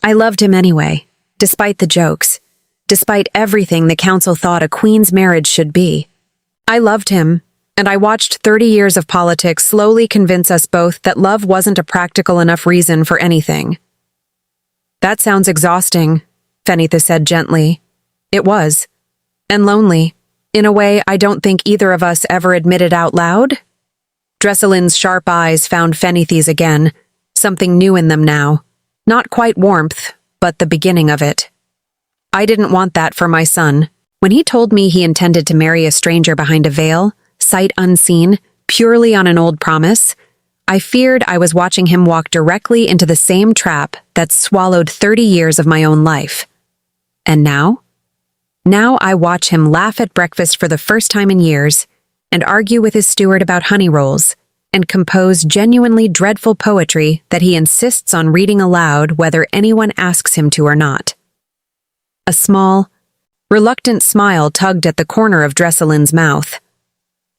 Speaker 1: "I loved him anyway, despite the jokes, despite everything the council thought a queen's marriage should be. I loved him, and I watched 30 years of politics slowly convince us both that love wasn't a practical enough reason for anything." "That sounds exhausting," Fenithy said gently. "It was. And lonely, in a way I don't think either of us ever admitted out loud." Dresselinde's sharp eyes found Fenithy's again, something new in them now. Not quite warmth, but the beginning of it. "I didn't want that for my son. When he told me he intended to marry a stranger behind a veil, sight unseen, purely on an old promise, I feared I was watching him walk directly into the same trap that swallowed 30 years of my own life. And now? Now I watch him laugh at breakfast for the first time in years, and argue with his steward about honey rolls, and compose genuinely dreadful poetry that he insists on reading aloud whether anyone asks him to or not. A small, reluctant smile tugged at the corner of Dresselin's mouth.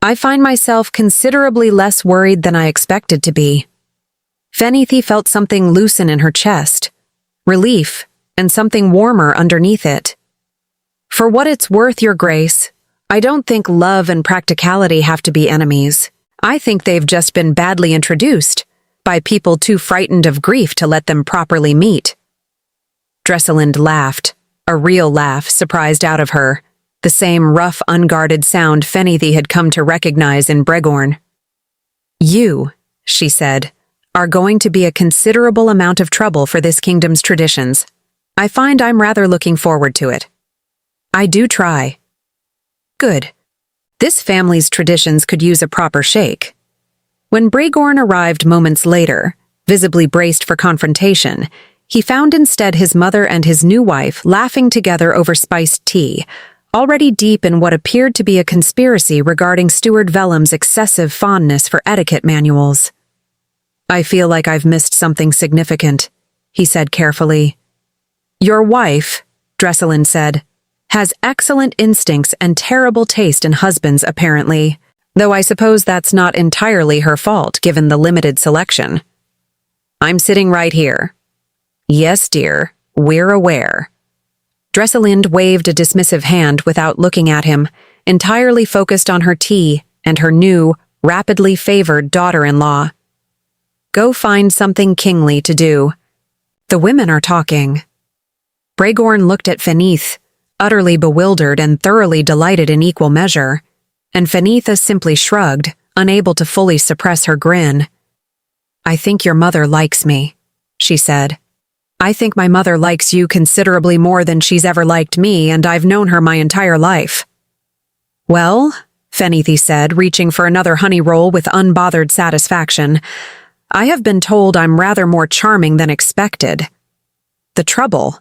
Speaker 1: I find myself considerably less worried than I expected to be. Fenithi felt something loosen in her chest, relief, and something warmer underneath it. For what it's worth, Your Grace, I don't think love and practicality have to be enemies. I think they've just been badly introduced by people too frightened of grief to let them properly meet. Dresselin laughed, a real laugh surprised out of her, the same rough, unguarded sound Fenithi had come to recognize in Bregorn. You, she said, are going to be a considerable amount of trouble for this kingdom's traditions. I find I'm rather looking forward to it. I do try. Good. This family's traditions could use a proper shake. When Bregorn arrived moments later, visibly braced for confrontation, he found instead his mother and his new wife laughing together over spiced tea, already deep in what appeared to be a conspiracy regarding Steward Vellum's excessive fondness for etiquette manuals. I feel like I've missed something significant, he said carefully. Your wife, Dresselin said, has excellent instincts and terrible taste in husbands, apparently, though I suppose that's not entirely her fault given the limited selection. I'm sitting right here. Yes, dear, we're aware. Dresselin waved a dismissive hand without looking at him, entirely focused on her tea and her new, rapidly favored daughter-in-law. Go find something kingly to do. The women are talking. Bregorn looked at Fenith, utterly bewildered and thoroughly delighted in equal measure, and Fenitha simply shrugged, unable to fully suppress her grin. I think your mother likes me, she said. I think my mother likes you considerably more than she's ever liked me, and I've known her my entire life. Well, Fenithi said, reaching for another honey roll with unbothered satisfaction, I have been told I'm rather more charming than expected. The trouble,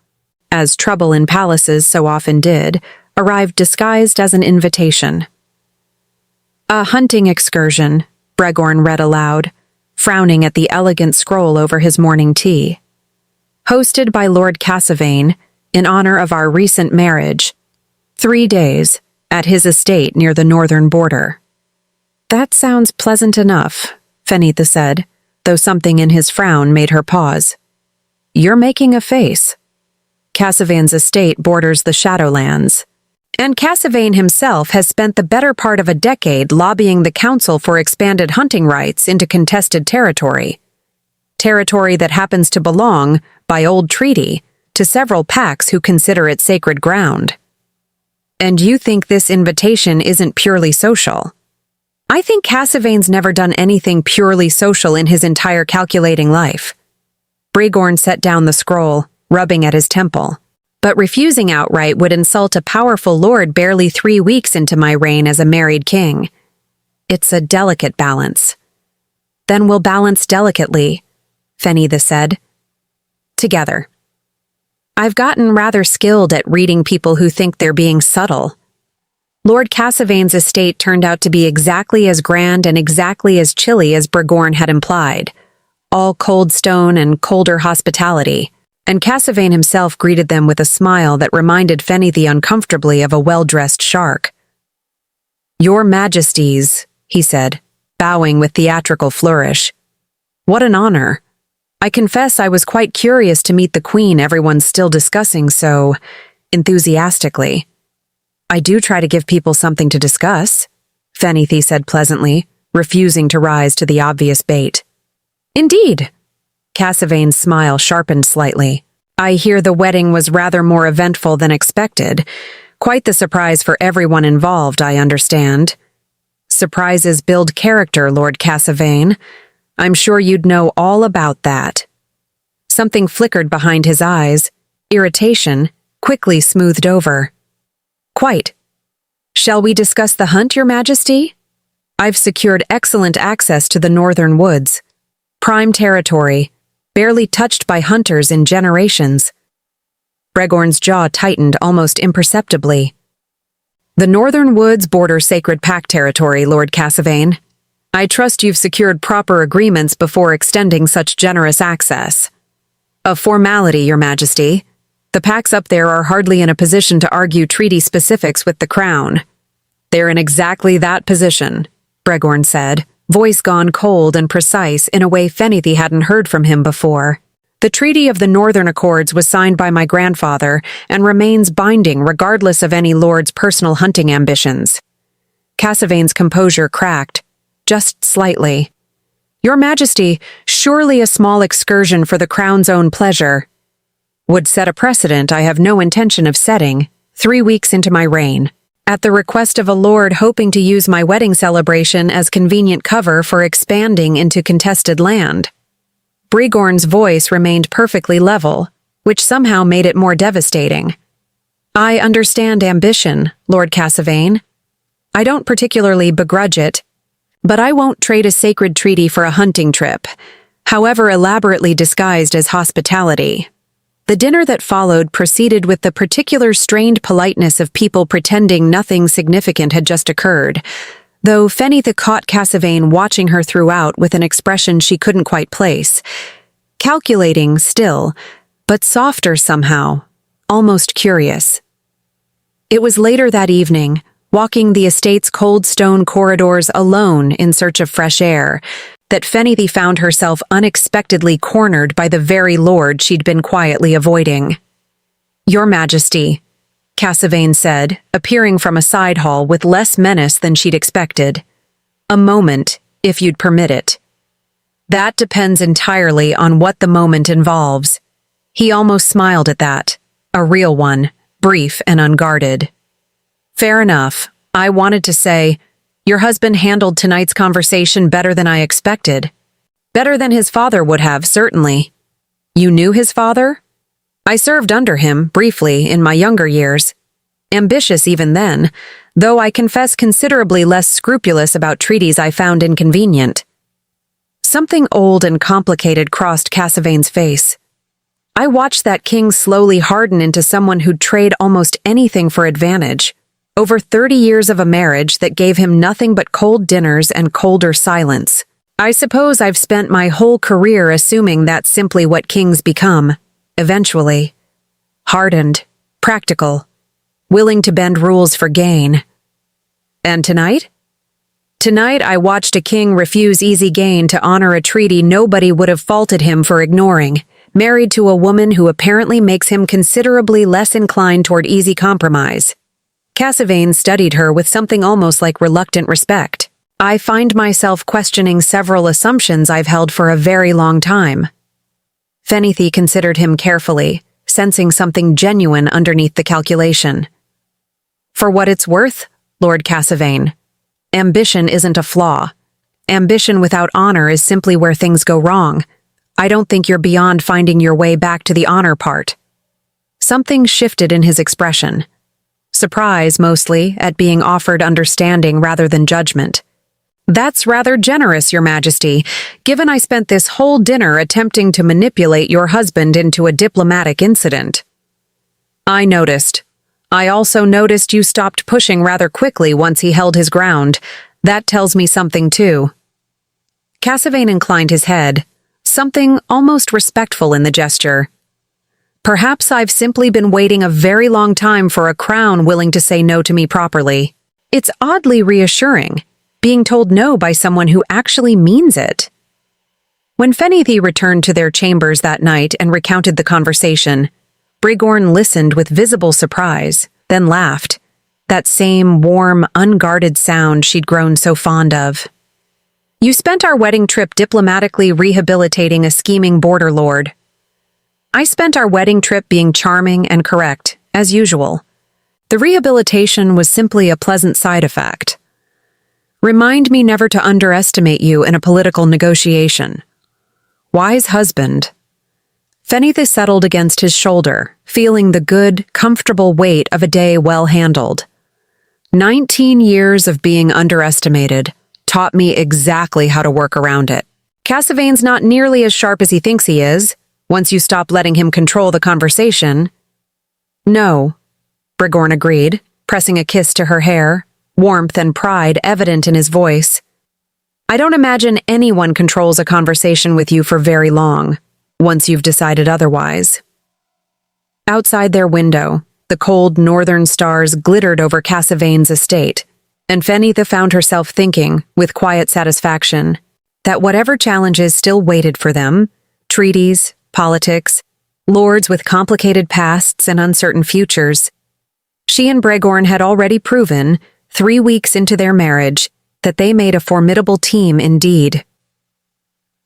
Speaker 1: as trouble in palaces so often did, arrived disguised as an invitation. A hunting excursion, Bregorn read aloud, frowning at the elegant scroll over his morning tea. Hosted by Lord Cassavane, in honor of our recent marriage. 3 days, at his estate near the northern border. That sounds pleasant enough, Fenitha said, though something in his frown made her pause. You're making a face. Cassavane's estate borders the Shadowlands, and Cassavane himself has spent the better part of a decade lobbying the council for expanded hunting rights into contested territory. Territory that happens to belong, by old treaty, to several packs who consider it sacred ground. And you think this invitation isn't purely social? I think Cassavane's never done anything purely social in his entire calculating life. Bregorn set down the scroll, rubbing at his temple. But refusing outright would insult a powerful lord barely 3 weeks into my reign as a married king. It's a delicate balance. Then we'll balance delicately, Fenitha said. Together. I've gotten rather skilled at reading people who think they're being subtle. Lord Cassavane's estate turned out to be exactly as grand and exactly as chilly as Bregorn had implied, all cold stone and colder hospitality, and Cassavane himself greeted them with a smile that reminded Fenitha uncomfortably of a well-dressed shark. Your Majesties, he said, bowing with theatrical flourish. What an honor. I confess I was quite curious to meet the Queen everyone's still discussing so enthusiastically. I do try to give people something to discuss, Fenithi said pleasantly, refusing to rise to the obvious bait. Indeed. Cassavane's smile sharpened slightly. I hear the wedding was rather more eventful than expected. Quite the surprise for everyone involved, I understand. Surprises build character, Lord Cassavane. I'm sure you'd know all about that. Something flickered behind his eyes, irritation, quickly smoothed over. Quite. Shall we discuss the hunt, Your Majesty? I've secured excellent access to the northern woods, Prime territory, barely touched by hunters in generations. Bregorn's jaw tightened almost imperceptibly. The northern woods border sacred pack territory, Lord Cassavane. I trust you've secured proper agreements before extending such generous access. A formality, Your Majesty. The packs up there are hardly in a position to argue treaty specifics with the Crown. They're in exactly that position, Bregorn said, voice gone cold and precise in a way Fenithy hadn't heard from him before. The Treaty of the Northern Accords was signed by my grandfather and remains binding regardless of any lord's personal hunting ambitions. Cassavane's composure cracked, just slightly. Your Majesty, surely a small excursion for the Crown's own pleasure would set a precedent I have no intention of setting 3 weeks into my reign, at the request of a lord hoping to use my wedding celebration as convenient cover for expanding into contested land. Bregorn's voice remained perfectly level, which somehow made it more devastating. I understand ambition, Lord Cassavane. I don't particularly begrudge it, but I won't trade a sacred treaty for a hunting trip, however elaborately disguised as hospitality. The dinner that followed proceeded with the particular strained politeness of people pretending nothing significant had just occurred, though Fenithy caught Cassavane watching her throughout with an expression she couldn't quite place. Calculating still, but softer somehow, almost curious. It was later that evening, walking the estate's cold stone corridors alone in search of fresh air, that Fenithy found herself unexpectedly cornered by the very lord she'd been quietly avoiding. Your Majesty, Cassavane said, appearing from a side hall with less menace than she'd expected. A moment, if you'd permit it. That depends entirely on what the moment involves. He almost smiled at that. A real one, brief and unguarded. Fair enough. I wanted to say, your husband handled tonight's conversation better than I expected. Better than his father would have, certainly. You knew his father? I served under him, briefly, in my younger years. Ambitious even then, though I confess considerably less scrupulous about treaties I found inconvenient. Something old and complicated crossed Cassavane's face. I watched that king slowly harden into someone who'd trade almost anything for advantage. Over 30 years of a marriage that gave him nothing but cold dinners and colder silence. I suppose I've spent my whole career assuming that's simply what kings become. Eventually. Hardened, practical, willing to bend rules for gain. And tonight? Tonight I watched a king refuse easy gain to honor a treaty nobody would have faulted him for ignoring, married to a woman who apparently makes him considerably less inclined toward easy compromise. Cassavane studied her with something almost like reluctant respect. I find myself questioning several assumptions I've held for a very long time. Fenithy considered him carefully, sensing something genuine underneath the calculation. For what it's worth, Lord Cassavane, ambition isn't a flaw. Ambition without honor is simply where things go wrong. I don't think you're beyond finding your way back to the honor part. Something shifted in his expression. Surprise, mostly, at being offered understanding rather than judgment. That's rather generous, Your Majesty, given I spent this whole dinner attempting to manipulate your husband into a diplomatic incident. I noticed. I also noticed you stopped pushing rather quickly once he held his ground. That tells me something, too. Cassavane inclined his head, something almost respectful in the gesture. Perhaps I've simply been waiting a very long time for a crown willing to say no to me properly. It's oddly reassuring, being told no by someone who actually means it. When Fenithy returned to their chambers that night and recounted the conversation, Bregorn listened with visible surprise, then laughed, that same warm, unguarded sound she'd grown so fond of. You spent our wedding trip diplomatically rehabilitating a scheming border lord. I spent our wedding trip being charming and correct, as usual. The rehabilitation was simply a pleasant side effect. Remind me never to underestimate you in a political negotiation. Wise husband. Fenithy settled against his shoulder, feeling the good, comfortable weight of a day well handled. 19 years of being underestimated taught me exactly how to work around it. Cassavane's not nearly as sharp as he thinks he is, once you stop letting him control the conversation. No, Bregorn agreed, pressing a kiss to her hair, warmth and pride evident in his voice. I don't imagine anyone controls a conversation with you for very long, once you've decided otherwise. Outside their window, the cold northern stars glittered over Cassavane's estate, and Fenitha found herself thinking, with quiet satisfaction, that whatever challenges still waited for them, treaties, politics, lords with complicated pasts and uncertain futures, she and Bregorn had already proven, 3 weeks into their marriage, that they made a formidable team indeed.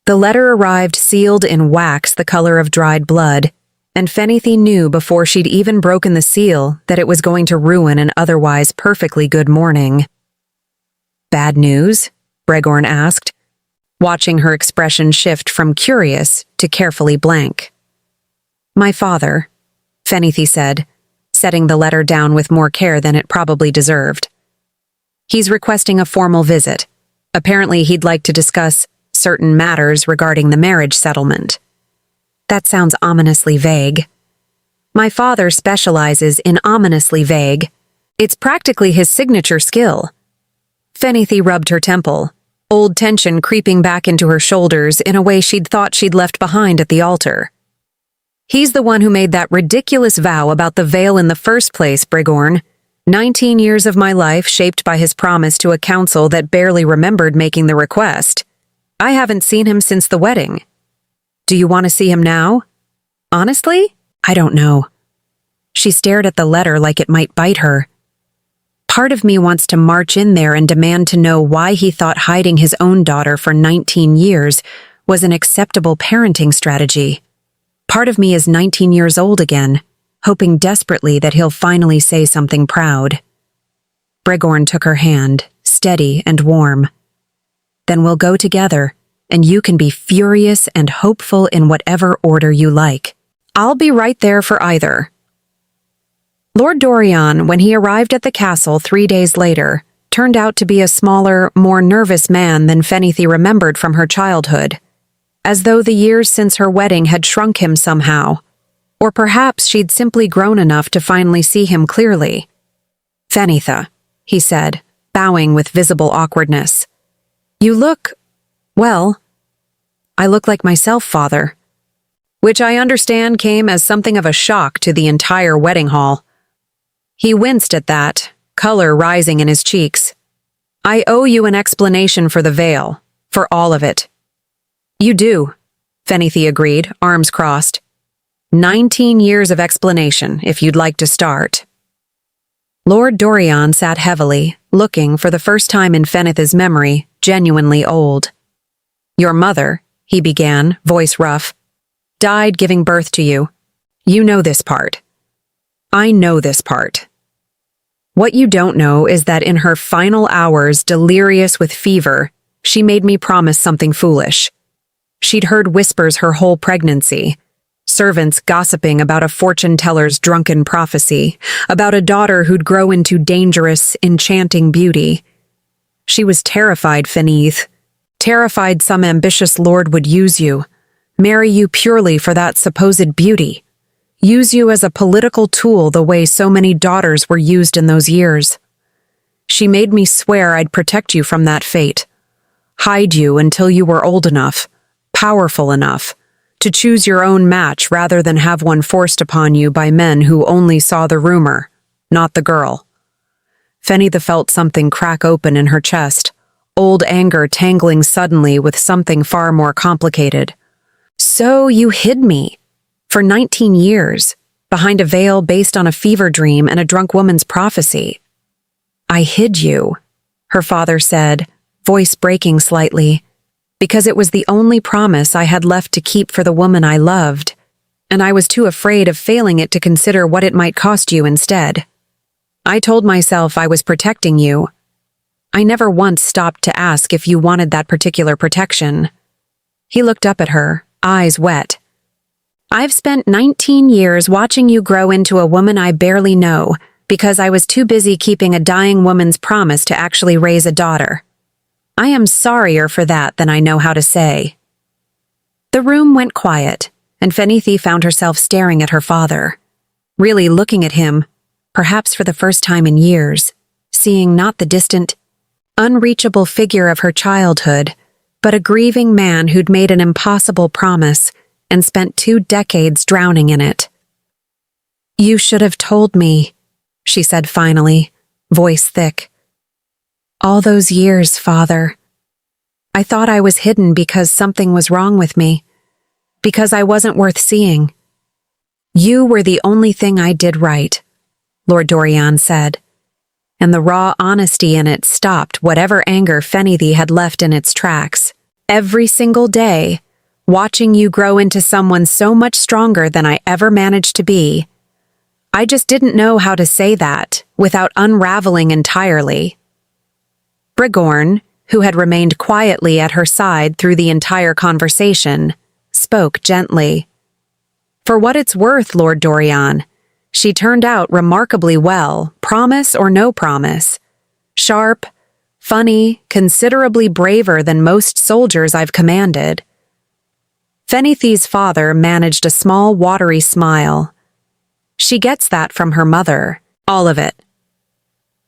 Speaker 1: The letter arrived sealed in wax the color of dried blood, and Fenitha knew before she'd even broken the seal that it was going to ruin an otherwise perfectly good morning. Bad news? Bregorn asked, watching her expression shift from curious to carefully blank. My father, Fenitha said, setting the letter down with more care than it probably deserved. He's requesting a formal visit. Apparently he'd like to discuss certain matters regarding the marriage settlement. That sounds ominously vague. My father specializes in ominously vague. It's practically his signature skill. Fenitha rubbed her temple, old tension creeping back into her shoulders in a way she'd thought she'd left behind at the altar. He's the one who made that ridiculous vow about the veil in the first place, Bregorn. 19 years of my life shaped by his promise to a council that barely remembered making the request. I haven't seen him since the wedding. Do you want to see him now? Honestly? I don't know. She stared at the letter like it might bite her. Part of me wants to march in there and demand to know why he thought hiding his own daughter for 19 years was an acceptable parenting strategy. Part of me is 19 years old again, hoping desperately that he'll finally say something proud. Bregorn took her hand, steady and warm. Then we'll go together, and you can be furious and hopeful in whatever order you like. I'll be right there for either. Lord Dorian, when he arrived at the castle 3 days later, turned out to be a smaller, more nervous man than Fenitha remembered from her childhood, as though the years since her wedding had shrunk him somehow. Or perhaps she'd simply grown enough to finally see him clearly. Fenitha, he said, bowing with visible awkwardness. You look, well, I look like myself, father. Which I understand came as something of a shock to the entire wedding hall. He winced at that, color rising in his cheeks. I owe you an explanation for the veil, for all of it. You do, Fenitha agreed, arms crossed. 19 years of explanation, if you'd like to start. Lord Dorian sat heavily, looking, for the first time in Fenitha's memory, genuinely old. Your mother, he began, voice rough, died giving birth to you. You know this part. I know this part. What you don't know is that in her final hours, delirious with fever, she made me promise something foolish. She'd heard whispers her whole pregnancy, servants gossiping about a fortune-teller's drunken prophecy, about a daughter who'd grow into dangerous, enchanting beauty. She was terrified, Fenitha, terrified some ambitious lord would use you, marry you purely for that supposed beauty, use you as a political tool the way so many daughters were used in those years. She made me swear I'd protect you from that fate, hide you until you were old enough, powerful enough, to choose your own match rather than have one forced upon you by men who only saw the rumor, not the girl. Fenitha felt something crack open in her chest, old anger tangling suddenly with something far more complicated. So you hid me, for 19 years, behind a veil based on a fever dream and a drunk woman's prophecy. I hid you, her father said, voice breaking slightly, because it was the only promise I had left to keep for the woman I loved, and I was too afraid of failing it to consider what it might cost you instead. I told myself I was protecting you. I never once stopped to ask if you wanted that particular protection. He looked up at her, eyes wet. I've spent 19 years watching you grow into a woman I barely know, because I was too busy keeping a dying woman's promise to actually raise a daughter. I am sorrier for that than I know how to say. The room went quiet, and Fenithi found herself staring at her father, really looking at him, perhaps for the first time in years, seeing not the distant, unreachable figure of her childhood, but a grieving man who'd made an impossible promise and spent 2 decades drowning in it. "You should have told me," she said finally, voice thick. "All those years, Father. I thought I was hidden because something was wrong with me, because I wasn't worth seeing. You were the only thing I did right," Lord Dorian said, and the raw honesty in it stopped whatever anger Fenithi had left in its tracks. "Every single day, watching you grow into someone so much stronger than I ever managed to be. I just didn't know how to say that without unraveling entirely." Brigorn, who had remained quietly at her side through the entire conversation, spoke gently. "For what it's worth, Lord Dorian, she turned out remarkably well, promise or no promise. Sharp, funny, considerably braver than most soldiers I've commanded." Fenithi's father managed a small, watery smile. "She gets that from her mother, all of it."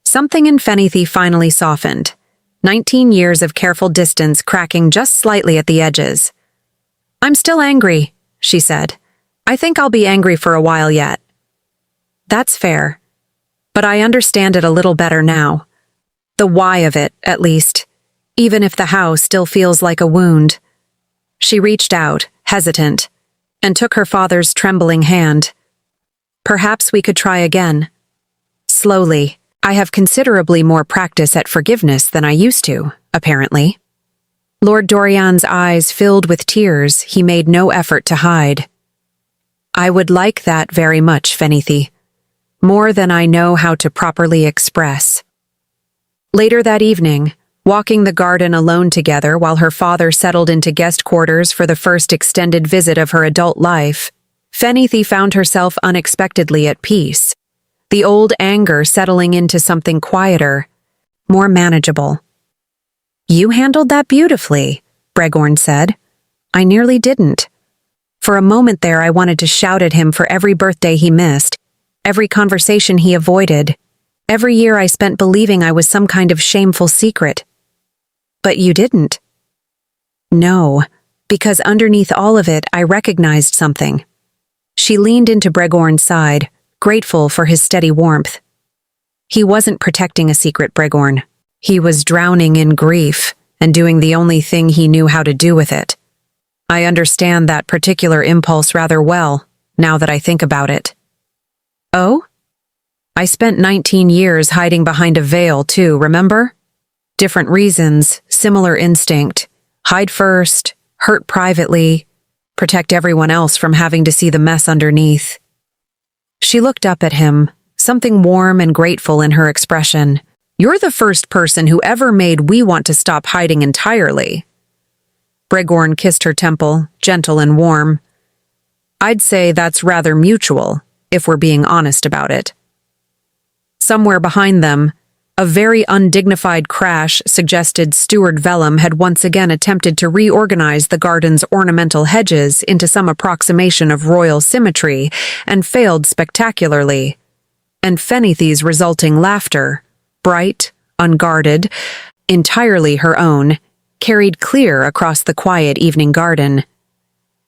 Speaker 1: Something in Fenithi finally softened, 19 years of careful distance cracking just slightly at the edges. "I'm still angry," she said. "I think I'll be angry for a while yet." "That's fair. But I understand it a little better now. The why of it, at least, even if the how still feels like a wound." She reached out, hesitant, and took her father's trembling hand. "Perhaps we could try again. Slowly. I have considerably more practice at forgiveness than I used to, apparently." Lord Dorian's eyes filled with tears he made no effort to hide. "I would like that very much, Fenithi. More than I know how to properly express." Later that evening, walking the garden alone together while her father settled into guest quarters for the first extended visit of her adult life, Fenithi found herself unexpectedly at peace, the old anger settling into something quieter, more manageable. "You handled that beautifully," Brigorn said. "I nearly didn't. For a moment there I wanted to shout at him for every birthday he missed, every conversation he avoided, every year I spent believing I was some kind of shameful secret. But you didn't." "No, because underneath all of it I recognized something." She leaned into Brigorn's side, grateful for his steady warmth. "He wasn't protecting a secret, Brigorn. He was drowning in grief and doing the only thing he knew how to do with it. I understand that particular impulse rather well, now that I think about it." "Oh? I spent 19 years hiding behind a veil, too, remember? Different reasons, similar instinct. Hide first, hurt privately, protect everyone else from having to see the mess underneath." She looked up at him, something warm and grateful in her expression. "You're the first person who ever made me want to stop hiding entirely." Brigorn kissed her temple, gentle and warm. "I'd say that's rather mutual, if we're being honest about it." Somewhere behind them, a very undignified crash suggested Steward Vellum had once again attempted to reorganize the garden's ornamental hedges into some approximation of royal symmetry and failed spectacularly. And Fenithi's resulting laughter, bright, unguarded, entirely her own, carried clear across the quiet evening garden.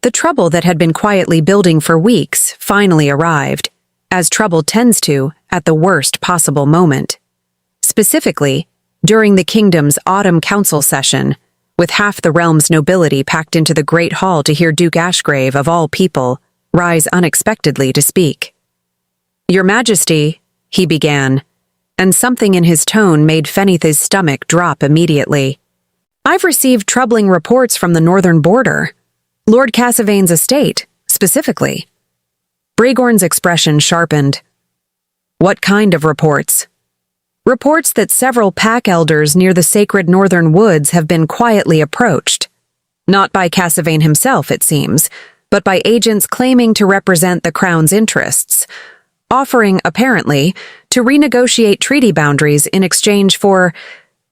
Speaker 1: The trouble that had been quietly building for weeks finally arrived, as trouble tends to at the worst possible moment. Specifically, during the kingdom's autumn council session, with half the realm's nobility packed into the great hall to hear Duke Ashgrave, of all people, rise unexpectedly to speak. "Your Majesty," he began, and something in his tone made Fenithi's stomach drop immediately. "I've received troubling reports from the northern border. Lord Cassavane's estate, specifically." Brigorn's expression sharpened. "What kind of reports?" "Reports that several pack elders near the sacred northern woods have been quietly approached. Not by Cassavane himself, it seems, but by agents claiming to represent the crown's interests, offering, apparently, to renegotiate treaty boundaries in exchange for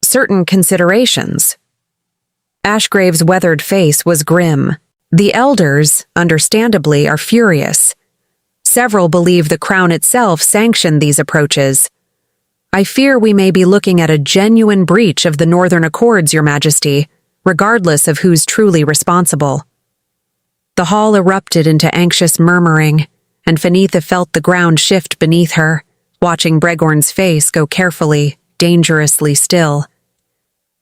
Speaker 1: certain considerations." Ashgrave's weathered face was grim. The elders, understandably, are furious. Several believe the crown itself sanctioned these approaches. I fear we may be looking at a genuine breach of the Northern Accords, Your Majesty, regardless of who's truly responsible. The hall erupted into anxious murmuring, and Fenitha felt the ground shift beneath her, watching Bregorn's face go carefully, dangerously still.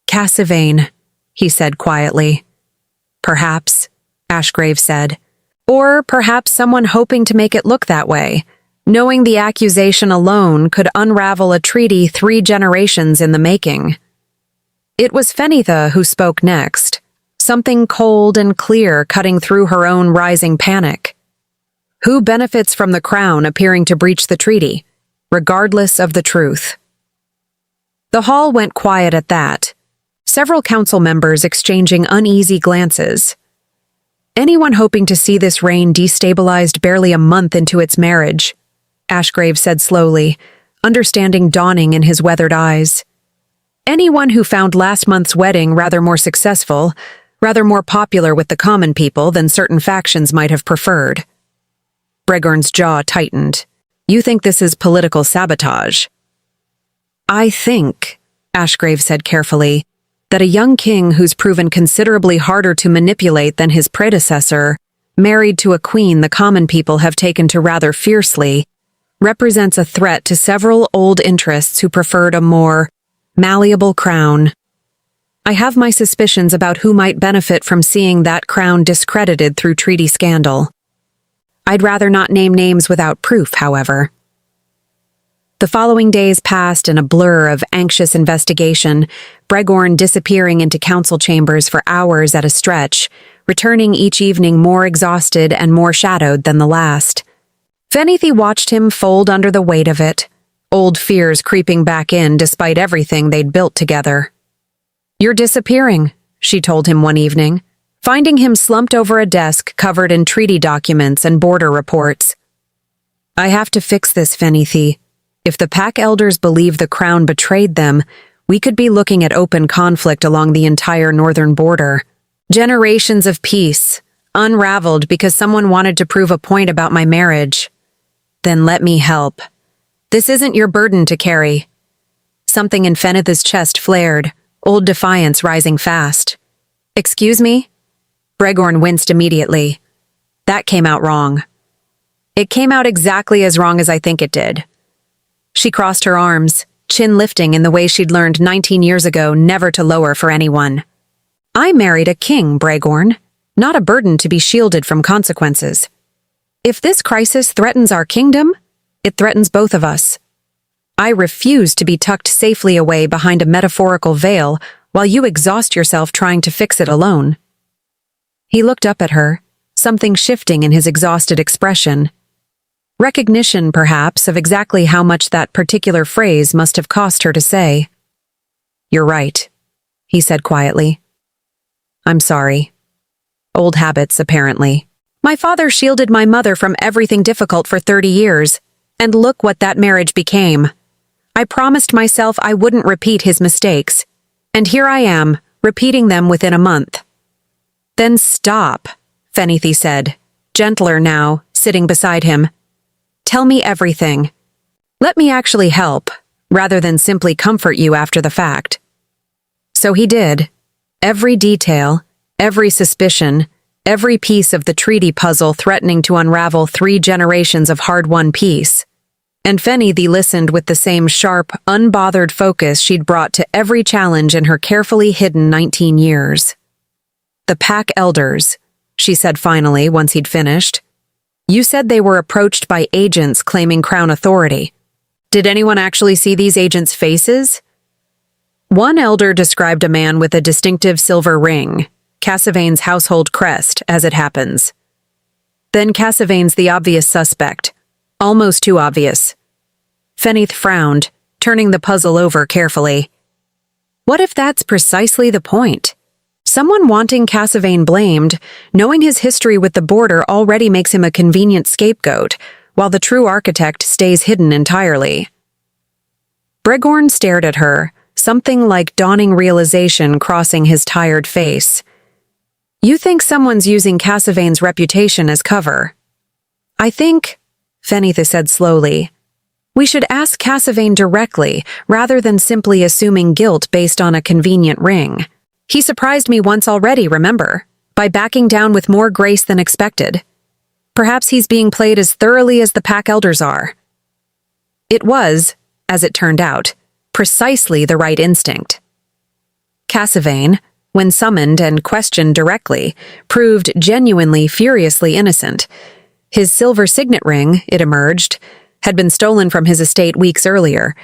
Speaker 1: "Cassavane," he said quietly. "Perhaps," Ashgrave said. "Or perhaps someone hoping to make it look that way, knowing the accusation alone could unravel a treaty 3 generations in the making." It was Fenitha who spoke next, something cold and clear cutting through her own rising panic. "Who benefits from the crown appearing to breach the treaty, regardless of the truth?" The hall went quiet at that, several council members exchanging uneasy glances. "Anyone hoping to see this reign destabilized barely a month into its marriage," Ashgrave said slowly, understanding dawning in his weathered eyes. "Anyone who found last month's wedding rather more successful, rather more popular with the common people than certain factions might have preferred." Bregorn's jaw tightened. "You think this is political sabotage?" "I think," Ashgrave said carefully, "that a young king who's proven considerably harder to manipulate than his predecessor, married to a queen the common people have taken to rather fiercely, represents a threat to several old interests who preferred a more malleable crown. I have my suspicions about who might benefit from seeing that crown discredited through treaty scandal. I'd rather not name names without proof, however." The following days passed in a blur of anxious investigation, Bregorn disappearing into council chambers for hours at a stretch, returning each evening more exhausted and more shadowed than the last. Fenitha watched him fold under the weight of it, old fears creeping back in despite everything they'd built together. "You're disappearing," she told him one evening, finding him slumped over a desk covered in treaty documents and border reports. "I have to fix this, Fenitha. If the pack elders believe the crown betrayed them, we could be looking at open conflict along the entire northern border. Generations of peace, unraveled because someone wanted to prove a point about my marriage. Then let me help. This isn't your burden to carry." Something in Fenitha's chest flared, old defiance rising fast. "Excuse me?" Bregorn winced immediately. "That came out wrong." "It came out exactly as wrong as I think it did." She crossed her arms, chin lifting in the way she'd learned 19 years ago never to lower for anyone. "I married a king, Bregorn, not a burden to be shielded from consequences. If this crisis threatens our kingdom, it threatens both of us. I refuse to be tucked safely away behind a metaphorical veil while you exhaust yourself trying to fix it alone." He looked up at her, something shifting in his exhausted expression. Recognition, perhaps, of exactly how much that particular phrase must have cost her to say. "You're right," he said quietly. "I'm sorry. Old habits, apparently. My father shielded my mother from everything difficult for 30 years, and look what that marriage became. I promised myself I wouldn't repeat his mistakes, and here I am, repeating them within a month." "Then stop," Fenitha said, gentler now, sitting beside him. "Tell me everything. Let me actually help, rather than simply comfort you after the fact." So he did. Every detail, every suspicion, every piece of the treaty puzzle threatening to unravel 3 generations of hard-won peace. And Fenitha listened with the same sharp, unbothered focus she'd brought to every challenge in her carefully hidden 19 years. "The pack elders," she said finally once he'd finished. "You said they were approached by agents claiming crown authority. Did anyone actually see these agents' faces?" One elder described a man with a distinctive silver ring, Cassavane's household crest, as it happens. Then Cassavane's the obvious suspect, almost too obvious. Fenitha frowned, turning the puzzle over carefully. What if that's precisely the point? Someone wanting Cassavane blamed, knowing his history with the border already makes him a convenient scapegoat, while the true architect stays hidden entirely. Bregorn stared at her, something like dawning realization crossing his tired face. You think someone's using Cassavane's reputation as cover. I think, Fenitha said slowly, we should ask Cassavane directly rather than simply assuming guilt based on a convenient ring. He surprised me once already, remember, by backing down with more grace than expected. Perhaps he's being played as thoroughly as the pack elders are. It was, as it turned out, precisely the right instinct. Cassavane, when summoned and questioned directly, proved genuinely furiously innocent. His silver signet ring, it emerged, had been stolen from his estate weeks earlier,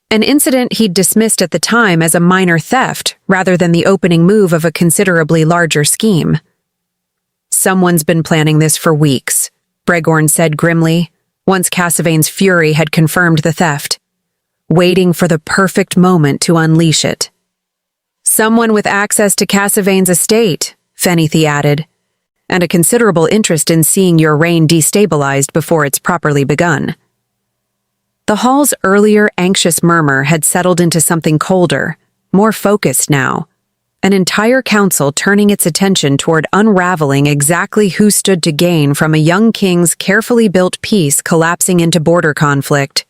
Speaker 1: an incident he'd dismissed at the time as a minor theft rather than the opening move of a considerably larger scheme. Someone's been planning this for weeks, Bregorn said grimly, once Cassavane's fury had confirmed the theft, waiting for the perfect moment to unleash it. Someone with access to Cassavane's estate, Fenitha added, and a considerable interest in seeing your reign destabilized before it's properly begun. The hall's earlier anxious murmur had settled into something colder, more focused now, an entire council turning its attention toward unraveling exactly who stood to gain from a young king's carefully built peace collapsing into border conflict,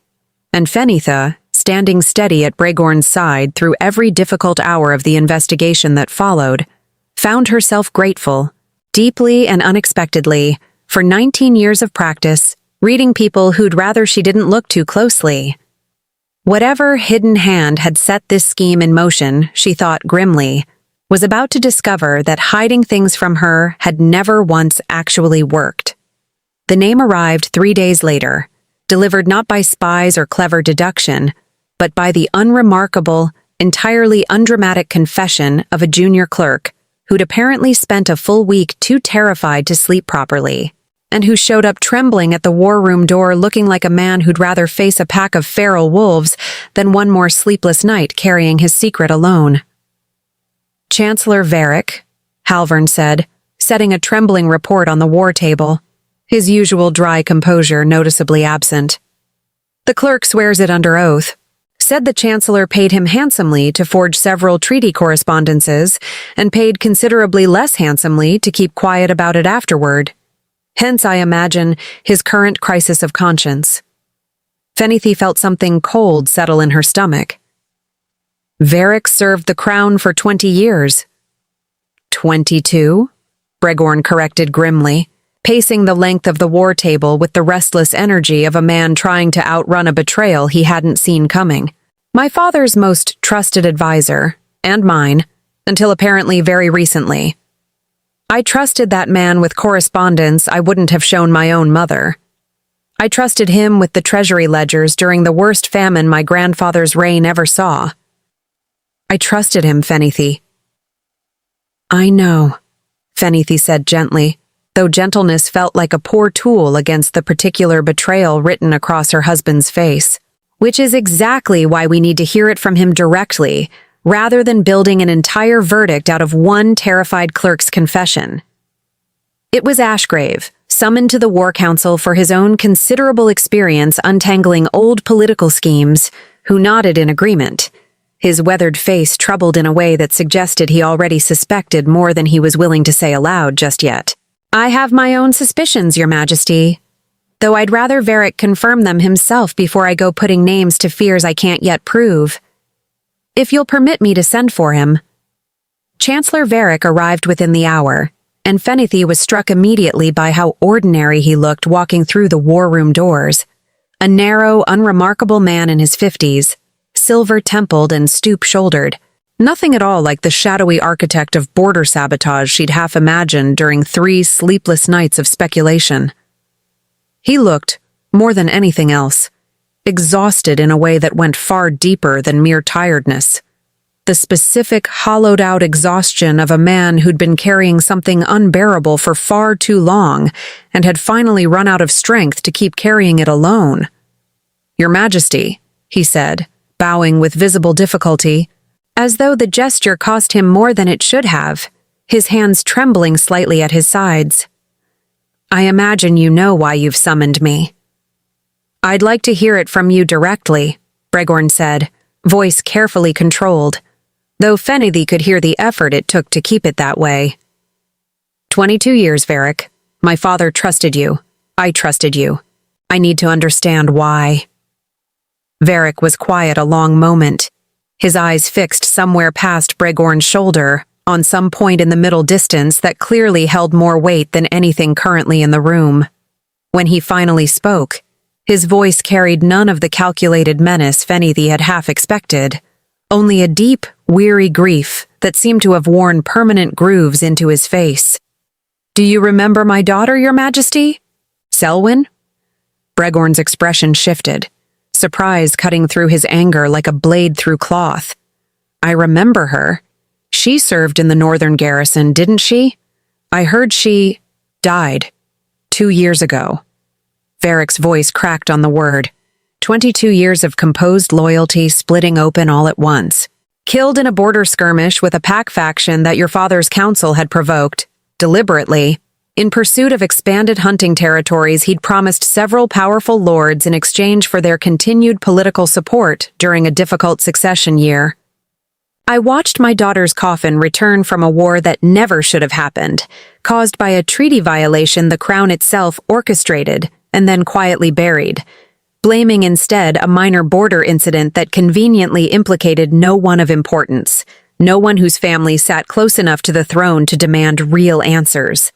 Speaker 1: and Fenitha, standing steady at Bregorn's side through every difficult hour of the investigation that followed, found herself grateful, deeply and unexpectedly, for 19 years of practice, reading people who'd rather she didn't look too closely. Whatever hidden hand had set this scheme in motion, she thought grimly, was about to discover that hiding things from her had never once actually worked. The name arrived 3 days later, delivered not by spies or clever deduction, but by the unremarkable, entirely undramatic confession of a junior clerk who'd apparently spent a full week too terrified to sleep properly, and who showed up trembling at the war room door looking like a man who'd rather face a pack of feral wolves than one more sleepless night carrying his secret alone. Chancellor Varick, Halvern said, setting a trembling report on the war table, his usual dry composure noticeably absent. The clerk swears it under oath. Said the Chancellor paid him handsomely to forge several treaty correspondences and paid considerably less handsomely to keep quiet about it afterward. Hence, I imagine, his current crisis of conscience. Fenitha felt something cold settle in her stomach. Varick served the crown for 20 years. 22? Bregorn corrected grimly, pacing the length of the war table with the restless energy of a man trying to outrun a betrayal he hadn't seen coming. My father's most trusted advisor, and mine, until apparently very recently. I trusted that man with correspondence I wouldn't have shown my own mother. I trusted him with the treasury ledgers during the worst famine my grandfather's reign ever saw. I trusted him, Fenitha. I know, Fenitha said gently, though gentleness felt like a poor tool against the particular betrayal written across her husband's face, which is exactly why we need to hear it from him directly, rather than building an entire verdict out of one terrified clerk's confession. It was Ashgrave, summoned to the War Council for his own considerable experience untangling old political schemes, who nodded in agreement, his weathered face troubled in a way that suggested he already suspected more than he was willing to say aloud just yet. I have my own suspicions, Your Majesty, though I'd rather Varick confirm them himself before I go putting names to fears I can't yet prove. If you'll permit me to send for him. Chancellor Varick arrived within the hour, and Fenitha was struck immediately by how ordinary he looked walking through the war room doors. A narrow, unremarkable man in his 50s, silver-templed and stoop-shouldered, nothing at all like the shadowy architect of border sabotage she'd half imagined during 3 sleepless nights of speculation. He looked, more than anything else, exhausted in a way that went far deeper than mere tiredness. The specific, hollowed-out exhaustion of a man who'd been carrying something unbearable for far too long and had finally run out of strength to keep carrying it alone. Your Majesty, he said, bowing with visible difficulty, as though the gesture cost him more than it should have, his hands trembling slightly at his sides. I imagine you know why you've summoned me. I'd like to hear it from you directly, Bregorn said, voice carefully controlled, though Fenitha could hear the effort it took to keep it that way. 22 years, Varric. My father trusted you. I trusted you. I need to understand why. Varric was quiet a long moment, his eyes fixed somewhere past Bregorn's shoulder, on some point in the middle distance that clearly held more weight than anything currently in the room. When he finally spoke, his voice carried none of the calculated menace Fenithy had half expected, only a deep, weary grief that seemed to have worn permanent grooves into his face. "Do you remember my daughter, Your Majesty? Selwyn?" Bregorn's expression shifted, surprise cutting through his anger like a blade through cloth. "I remember her. She served in the northern garrison, didn't she? I heard she died 2 years ago." Varric's voice cracked on the word. 22 years of composed loyalty splitting open all at once. Killed in a border skirmish with a pack faction that your father's council had provoked, deliberately. In pursuit of expanded hunting territories he'd promised several powerful lords in exchange for their continued political support during a difficult succession year. I watched my daughter's coffin return from a war that never should have happened, caused by a treaty violation the Crown itself orchestrated and then quietly buried, blaming instead a minor border incident that conveniently implicated no one of importance, no one whose family sat close enough to the throne to demand real answers.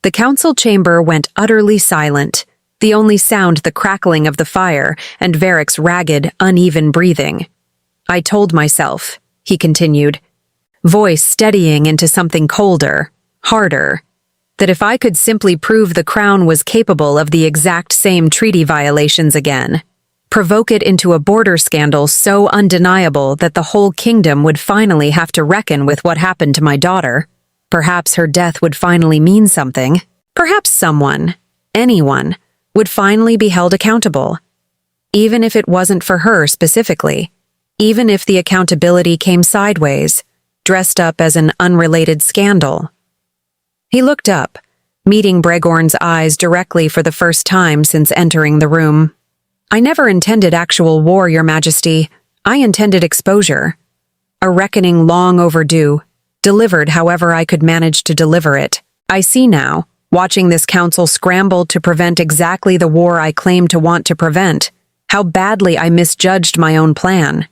Speaker 1: The council chamber went utterly silent, the only sound the crackling of the fire and Varric's ragged, uneven breathing. "I told myself," he continued, voice steadying into something colder, harder, "that if I could simply prove the Crown was capable of the exact same treaty violations again, provoke it into a border scandal so undeniable that the whole kingdom would finally have to reckon with what happened to my daughter, perhaps her death would finally mean something, perhaps someone, anyone, would finally be held accountable, even if it wasn't for her specifically. Even if the accountability came sideways, dressed up as an unrelated scandal." He looked up, meeting Bregorn's eyes directly for the first time since entering the room. "I never intended actual war, Your Majesty. I intended exposure. A reckoning long overdue, delivered however I could manage to deliver it. I see now, watching this council scramble to prevent exactly the war I claim to want to prevent, how badly I misjudged my own plan.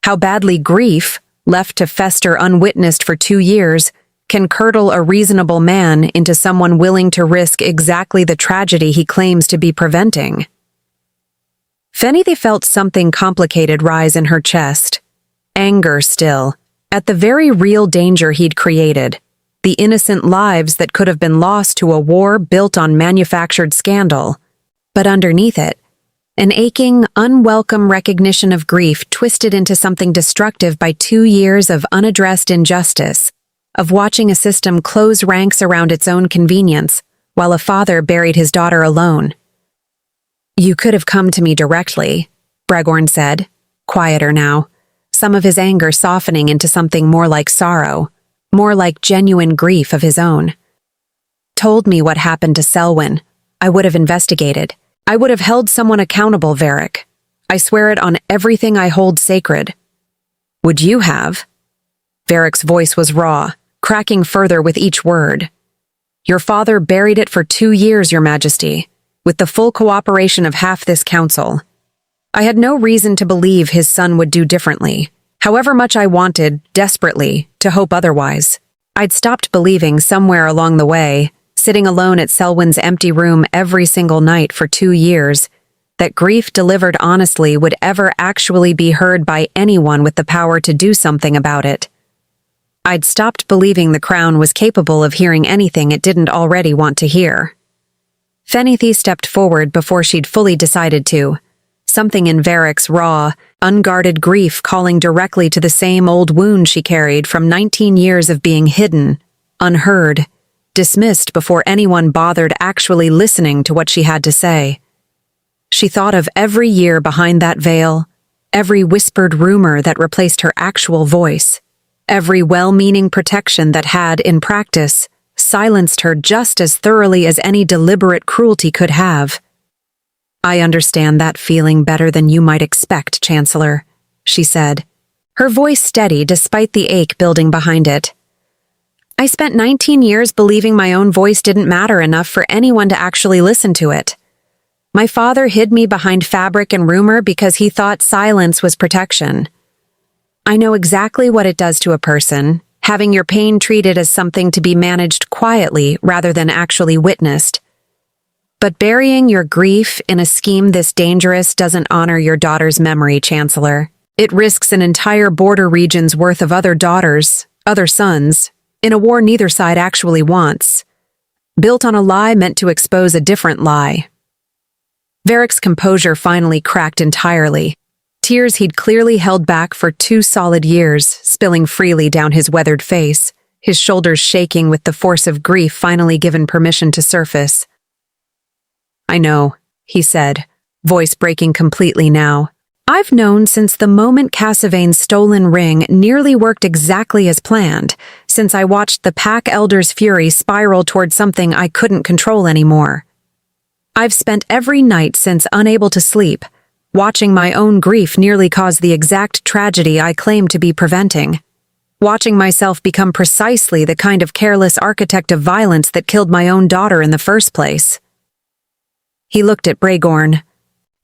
Speaker 1: How badly grief, left to fester unwitnessed for 2 years, can curdle a reasonable man into someone willing to risk exactly the tragedy he claims to be preventing." Fenithy felt something complicated rise in her chest. Anger still, at the very real danger he'd created, the innocent lives that could have been lost to a war built on manufactured scandal. But underneath it, an aching, unwelcome recognition of grief twisted into something destructive by 2 years of unaddressed injustice, of watching a system close ranks around its own convenience, while a father buried his daughter alone. "You could have come to me directly," Bregorn said, quieter now, some of his anger softening into something more like sorrow, more like genuine grief of his own. "Told me what happened to Selwyn. I would have investigated. I would have held someone accountable, Varric. I swear it on everything I hold sacred." "Would you have?" Varric's voice was raw, cracking further with each word. "Your father buried it for 2 years, Your Majesty, with the full cooperation of half this council. I had no reason to believe his son would do differently, however much I wanted, desperately, to hope otherwise. I'd stopped believing somewhere along the way, sitting alone at Selwyn's empty room every single night for 2 years, that grief delivered honestly would ever actually be heard by anyone with the power to do something about it. I'd stopped believing the Crown was capable of hearing anything it didn't already want to hear." Fenithy stepped forward before she'd fully decided to, something in Varric's raw, unguarded grief calling directly to the same old wound she carried from 19 years of being hidden, unheard, dismissed before anyone bothered actually listening to what she had to say. She thought of every year behind that veil, every whispered rumor that replaced her actual voice, every well-meaning protection that had, in practice, silenced her just as thoroughly as any deliberate cruelty could have. "I understand that feeling better than you might expect, Chancellor," she said, her voice steady despite the ache building behind it. I spent 19 years believing my own voice didn't matter enough for anyone to actually listen to it. My father hid me behind fabric and rumor because he thought silence was protection. I know exactly what it does to a person, having your pain treated as something to be managed quietly rather than actually witnessed. But burying your grief in a scheme this dangerous doesn't honor your daughter's memory, Chancellor. It risks an entire border region's worth of other daughters, other sons, in a war neither side actually wants, built on a lie meant to expose a different lie. Varric's composure finally cracked entirely. Tears he'd clearly held back for 2 solid years, spilling freely down his weathered face, his shoulders shaking with the force of grief finally given permission to surface. "I know," he said, voice breaking completely now. "I've known since the moment Cassavane's stolen ring nearly worked exactly as planned, since I watched the Pack Elder's fury spiral toward something I couldn't control anymore. I've spent every night since unable to sleep, watching my own grief nearly cause the exact tragedy I claimed to be preventing. Watching myself become precisely the kind of careless architect of violence that killed my own daughter in the first place." He looked at Bregorn,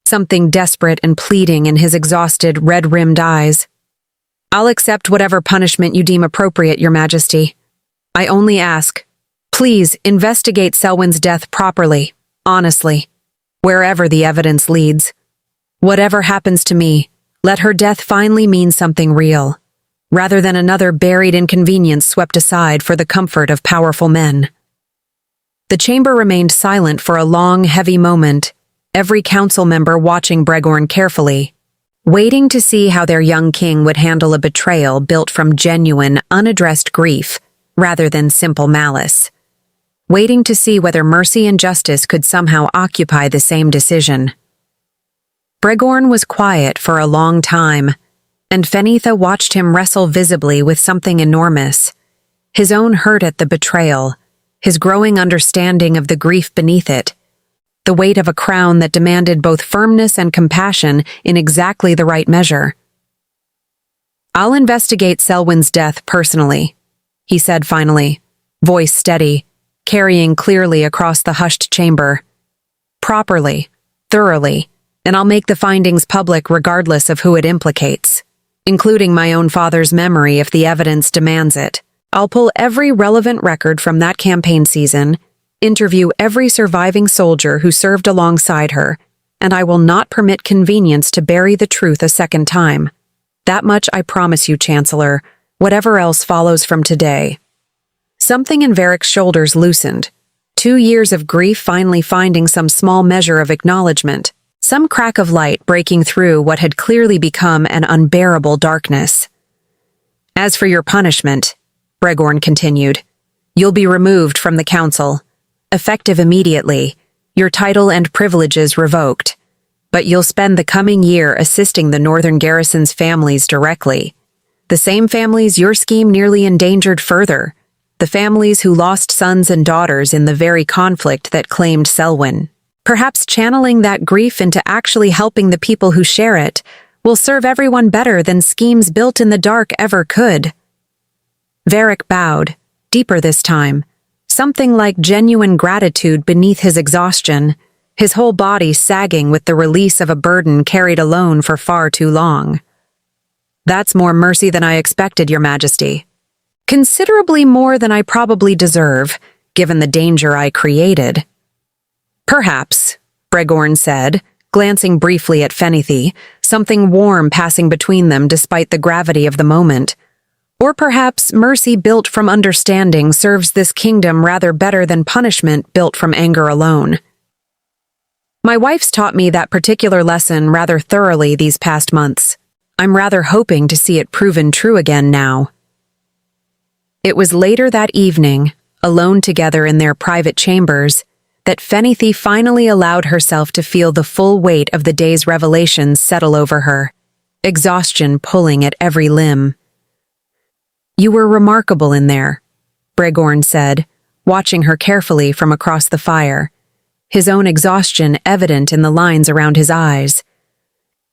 Speaker 1: something desperate and pleading in his exhausted, red-rimmed eyes. "I'll accept whatever punishment you deem appropriate, Your Majesty. I only ask, please investigate Selwyn's death properly, honestly, wherever the evidence leads. Whatever happens to me, let her death finally mean something real, rather than another buried inconvenience swept aside for the comfort of powerful men." The chamber remained silent for a long, heavy moment, every council member watching Bregorn carefully, waiting to see how their young king would handle a betrayal built from genuine, unaddressed grief rather than simple malice, waiting to see whether mercy and justice could somehow occupy the same decision. Bregorn was quiet for a long time, and Fenitha watched him wrestle visibly with something enormous, his own hurt at the betrayal, his growing understanding of the grief beneath it, the weight of a crown that demanded both firmness and compassion in exactly the right measure. "I'll investigate Selwyn's death personally," he said finally, voice steady, carrying clearly across the hushed chamber. "Properly, thoroughly, and I'll make the findings public regardless of who it implicates, including my own father's memory if the evidence demands it. I'll pull every relevant record from that campaign season, interview every surviving soldier who served alongside her, and I will not permit convenience to bury the truth a second time. That much I promise you, Chancellor, whatever else follows from today." Something in Varric's shoulders loosened, 2 years of grief finally finding some small measure of acknowledgement, some crack of light breaking through what had clearly become an unbearable darkness. "As for your punishment," Bregorn continued, "you'll be removed from the council, effective immediately, your title and privileges revoked, but you'll spend the coming year assisting the Northern Garrison's families directly, the same families your scheme nearly endangered further, the families who lost sons and daughters in the very conflict that claimed Selwyn. Perhaps channeling that grief into actually helping the people who share it will serve everyone better than schemes built in the dark ever could." Varric bowed, deeper this time, something like genuine gratitude beneath his exhaustion, his whole body sagging with the release of a burden carried alone for far too long. "That's more mercy than I expected, Your Majesty. Considerably more than I probably deserve, given the danger I created." "Perhaps," Bregorn said, glancing briefly at Fenitha, something warm passing between them despite the gravity of the moment. "Or perhaps mercy built from understanding serves this kingdom rather better than punishment built from anger alone. My wife's taught me that particular lesson rather thoroughly these past months. I'm rather hoping to see it proven true again now." It was later that evening, alone together in their private chambers, that Fenitha finally allowed herself to feel the full weight of the day's revelations settle over her, exhaustion pulling at every limb. "You were remarkable in there," Bregorn said, watching her carefully from across the fire, his own exhaustion evident in the lines around his eyes.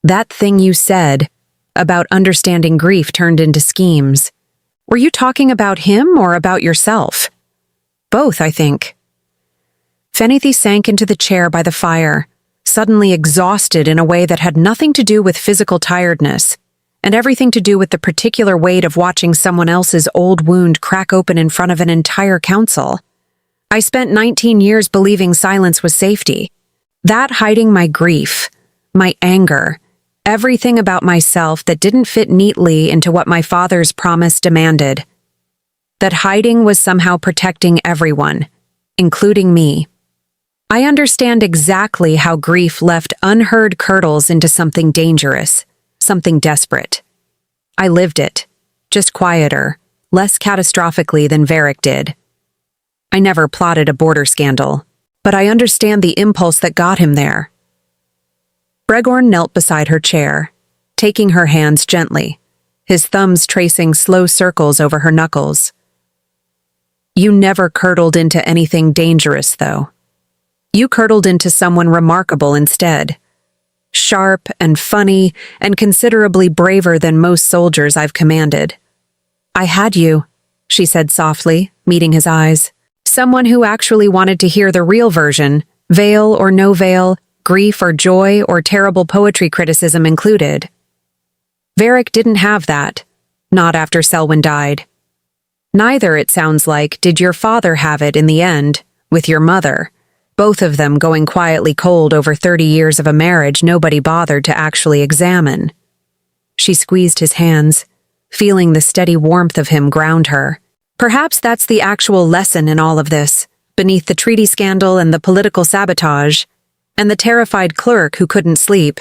Speaker 1: "That thing you said, about understanding grief turned into schemes, Were you talking about him or about yourself? Both, I think. Fenithy sank into the chair by the fire, suddenly exhausted in a way that had nothing to do with physical tiredness, and everything to do with the particular weight of watching someone else's old wound crack open in front of an entire council. I spent 19 years believing silence was safety. That hiding my grief, my anger, everything about myself that didn't fit neatly into what my father's promise demanded. That hiding was somehow protecting everyone, including me. I understand exactly how grief left unheard curdles into something dangerous, something desperate. I lived it, just quieter, less catastrophically than Varric did. I never plotted a border scandal, but I understand the impulse that got him there. Bregorn knelt beside her chair, taking her hands gently, his thumbs tracing slow circles over her knuckles. You never curdled into anything dangerous, though. You curdled into someone remarkable instead. Sharp and funny and considerably braver than most soldiers I've commanded. I had you, she said softly, meeting his eyes. Someone who actually wanted to hear the real version, veil or no veil, grief or joy or terrible poetry criticism included. Varric didn't have that, not after Selwyn died. Neither, it sounds like, did your father have it in the end, with your mother, both of them going quietly cold over 30 years of a marriage nobody bothered to actually examine. She squeezed his hands, feeling the steady warmth of him ground her. Perhaps that's the actual lesson in all of this, beneath the treaty scandal and the political sabotage, and the terrified clerk who couldn't sleep.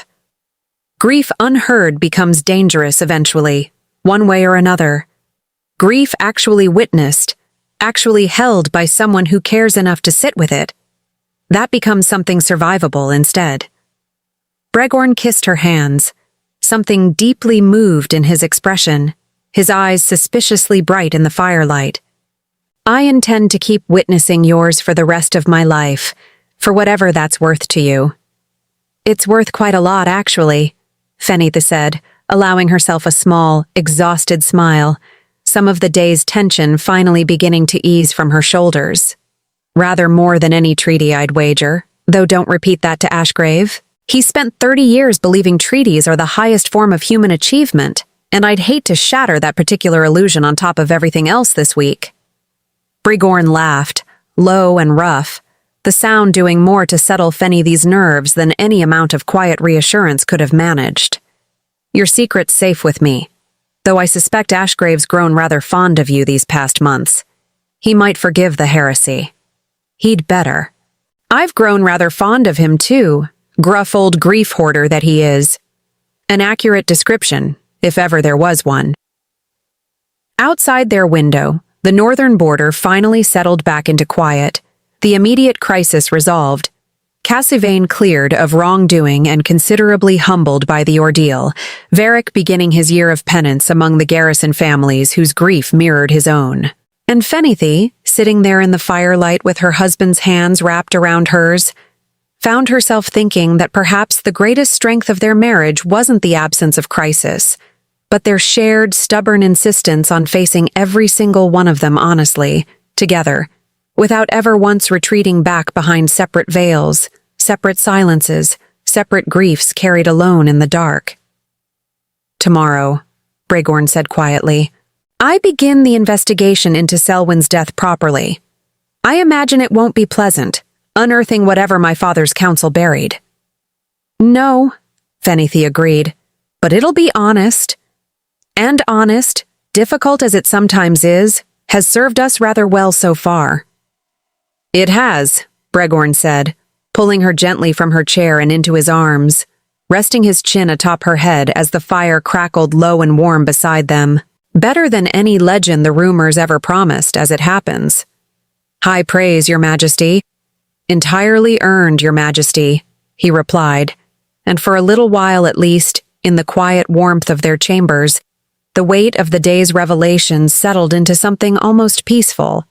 Speaker 1: Grief unheard becomes dangerous eventually, one way or another. Grief actually witnessed, actually held by someone who cares enough to sit with it, that becomes something survivable instead. Bregorn kissed her hands, something deeply moved in his expression, his eyes suspiciously bright in the firelight. I intend to keep witnessing yours for the rest of my life, for whatever that's worth to you. It's worth quite a lot, actually, Fenithy said, allowing herself a small, exhausted smile, some of the day's tension finally beginning to ease from her shoulders. Rather more than any treaty, I'd wager, though don't repeat that to Ashgrave. He spent 30 years believing treaties are the highest form of human achievement, and I'd hate to shatter that particular illusion on top of everything else this week. Bregorn laughed, low and rough, the sound doing more to settle Fenithy's nerves than any amount of quiet reassurance could have managed. Your secret's safe with me, though I suspect Ashgrave's grown rather fond of you these past months. He might forgive the heresy. He'd better. I've grown rather fond of him, too, gruff old grief hoarder that he is. An accurate description, if ever there was one. Outside their window, the northern border finally settled back into quiet, the immediate crisis resolved. Castlevane cleared of wrongdoing and considerably humbled by the ordeal, Varric beginning his year of penance among the garrison families whose grief mirrored his own. And Fenithy, sitting there in the firelight with her husband's hands wrapped around hers, found herself thinking that perhaps the greatest strength of their marriage wasn't the absence of crisis, but their shared, stubborn insistence on facing every single one of them honestly, together, without ever once retreating back behind separate veils, separate silences, separate griefs carried alone in the dark. Tomorrow, Bregorn said quietly, I begin the investigation into Selwyn's death properly. I imagine it won't be pleasant, unearthing whatever my father's counsel buried. No, Fenithy agreed, but it'll be honest. And honest, difficult as it sometimes is, has served us rather well so far. It has, Bregorn said, pulling her gently from her chair and into his arms, resting his chin atop her head as the fire crackled low and warm beside them. Better than any legend the rumors ever promised, as it happens. High praise, Your Majesty. Entirely earned, Your Majesty, he replied, and for a little while at least, in the quiet warmth of their chambers, the weight of the day's revelations settled into something almost peaceful.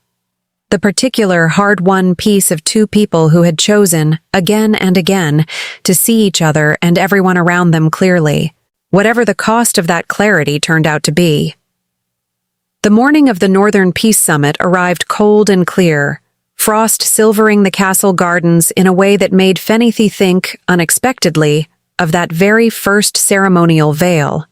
Speaker 1: The particular hard-won peace of two people who had chosen, again and again, to see each other and everyone around them clearly, whatever the cost of that clarity turned out to be. The morning of the Northern Peace Summit arrived cold and clear, frost silvering the castle gardens in a way that made Fenithy think, unexpectedly, of that very first ceremonial veil,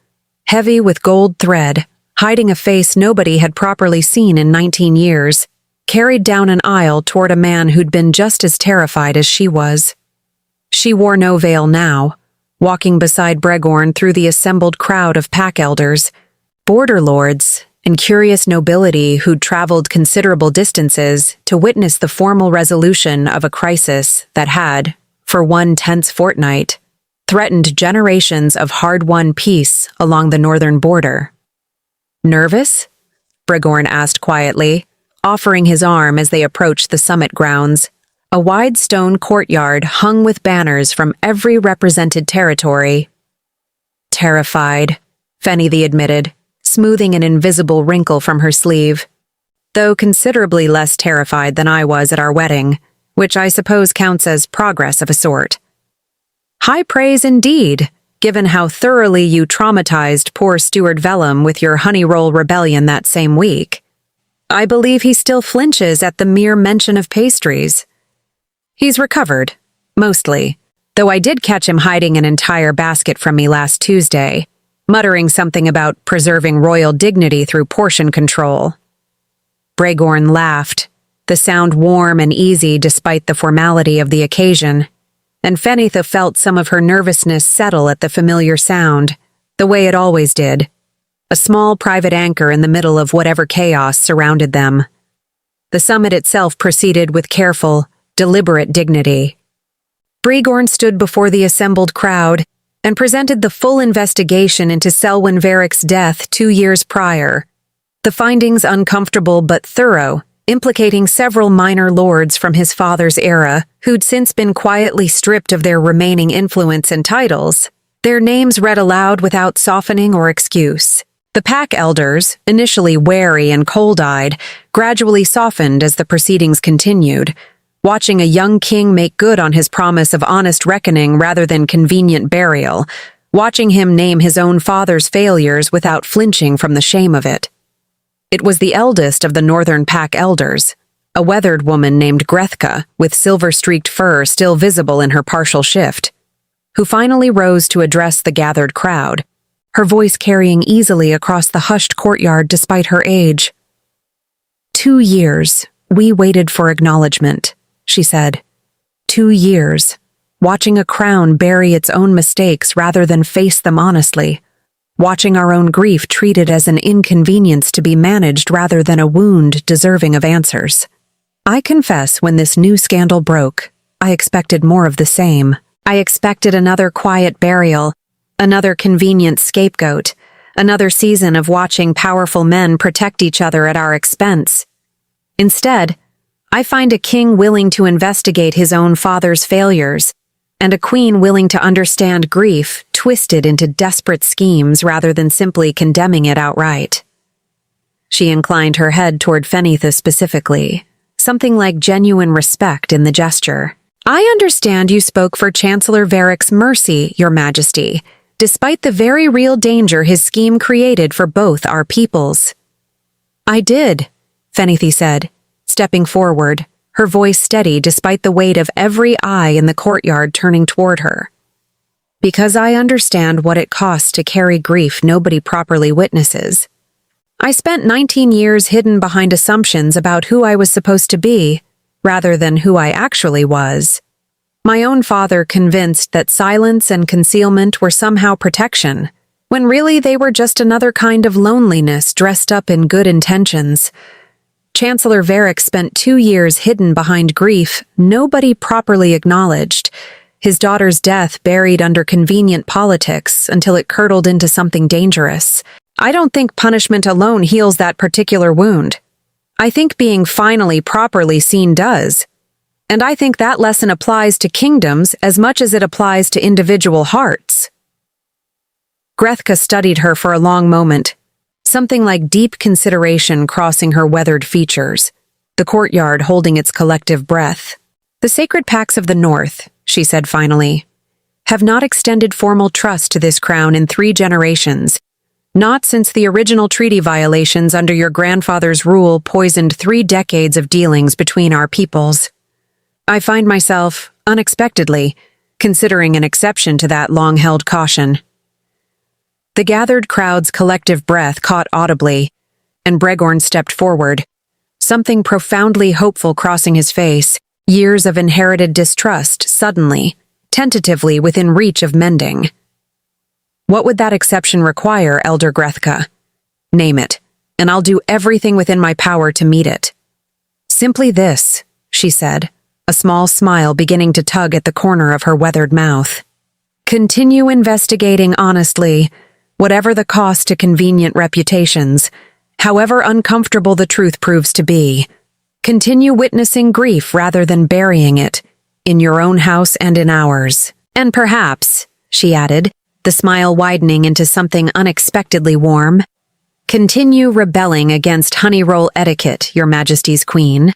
Speaker 1: heavy with gold thread, hiding a face nobody had properly seen in 19 years, carried down an aisle toward a man who'd been just as terrified as she was. She wore no veil now, walking beside Bregorn through the assembled crowd of pack elders, border lords, and curious nobility who'd traveled considerable distances to witness the formal resolution of a crisis that had, for one tense fortnight, threatened generations of hard-won peace along the northern border. "Nervous?" Bregorn asked quietly, offering his arm as they approached the summit grounds, a wide stone courtyard hung with banners from every represented territory. "Terrified," Fenithy admitted, smoothing an invisible wrinkle from her sleeve. "Though considerably less terrified than I was at our wedding, which I suppose counts as progress of a sort." "High praise indeed, given how thoroughly you traumatized poor Stuart Vellum with your honey roll rebellion that same week. I believe he still flinches at the mere mention of pastries." "He's recovered, mostly, though I did catch him hiding an entire basket from me last Tuesday, muttering something about preserving royal dignity through portion control." Bregorn laughed, the sound warm and easy despite the formality of the occasion, and Fenithy felt some of her nervousness settle at the familiar sound, the way it always did, a small private anchor in the middle of whatever chaos surrounded them. The summit itself proceeded with careful, deliberate dignity. Bregorn stood before the assembled crowd and presented the full investigation into Selwyn Varrick's death 2 years prior. The findings uncomfortable but thorough, implicating several minor lords from his father's era who'd since been quietly stripped of their remaining influence and titles, their names read aloud without softening or excuse. The pack elders, initially wary and cold-eyed, gradually softened as the proceedings continued, watching a young king make good on his promise of honest reckoning rather than convenient burial, watching him name his own father's failures without flinching from the shame of it. It was the eldest of the northern pack elders, a weathered woman named Grethka, with silver-streaked fur still visible in her partial shift, who finally rose to address the gathered crowd, her voice carrying easily across the hushed courtyard despite her age. 2 years, we waited for acknowledgement, she said. 2 years, watching a crown bury its own mistakes rather than face them honestly, watching our own grief treated as an inconvenience to be managed rather than a wound deserving of answers. I confess when this new scandal broke, I expected more of the same. I expected another quiet burial, another convenient scapegoat, another season of watching powerful men protect each other at our expense. Instead, I find a king willing to investigate his own father's failures, and a queen willing to understand grief twisted into desperate schemes rather than simply condemning it outright. She inclined her head toward Fenithy specifically, something like genuine respect in the gesture. "I understand you spoke for Chancellor Varrick's mercy, Your Majesty, despite the very real danger his scheme created for both our peoples." "I did," Fenithy said, stepping forward, her voice steady despite the weight of every eye in the courtyard turning toward her. "Because I understand what it costs to carry grief nobody properly witnesses. I spent 19 years hidden behind assumptions about who I was supposed to be, rather than who I actually was. My own father convinced that silence and concealment were somehow protection, when really they were just another kind of loneliness dressed up in good intentions. Chancellor Varrick spent 2 years hidden behind grief nobody properly acknowledged, his daughter's death buried under convenient politics until it curdled into something dangerous. I don't think punishment alone heals that particular wound. I think being finally properly seen does. And I think that lesson applies to kingdoms as much as it applies to individual hearts." Grethka studied her for a long moment, something like deep consideration crossing her weathered features, the courtyard holding its collective breath. "The sacred packs of the North," she said finally, "have not extended formal trust to this crown in 3 generations. Not since the original treaty violations under your grandfather's rule poisoned 3 decades of dealings between our peoples. I find myself, unexpectedly, considering an exception to that long-held caution." The gathered crowd's collective breath caught audibly, and Bregorn stepped forward, something profoundly hopeful crossing his face, years of inherited distrust suddenly, tentatively within reach of mending. "What would that exception require, Elder Grethka? Name it, and I'll do everything within my power to meet it." "Simply this," she said, a small smile beginning to tug at the corner of her weathered mouth. "Continue investigating honestly, whatever the cost to convenient reputations, however uncomfortable the truth proves to be. Continue witnessing grief rather than burying it, in your own house and in ours. And perhaps," she added, the smile widening into something unexpectedly warm, "continue rebelling against honey roll etiquette, Your Majesty's Queen.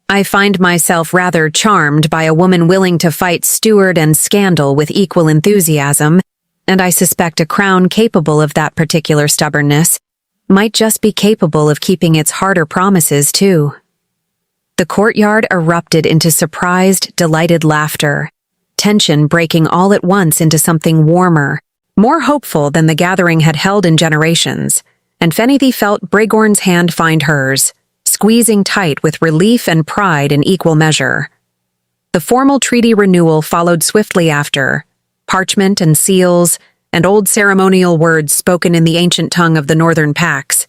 Speaker 1: I find myself rather charmed by a woman willing to fight steward and scandal with equal enthusiasm, and I suspect a crown capable of that particular stubbornness might just be capable of keeping its harder promises, too." The courtyard erupted into surprised, delighted laughter, tension breaking all at once into something warmer, more hopeful than the gathering had held in generations, and Fenithy felt Bregorn's hand find hers, squeezing tight with relief and pride in equal measure. The formal treaty renewal followed swiftly after, parchment and seals, and old ceremonial words spoken in the ancient tongue of the northern Pax.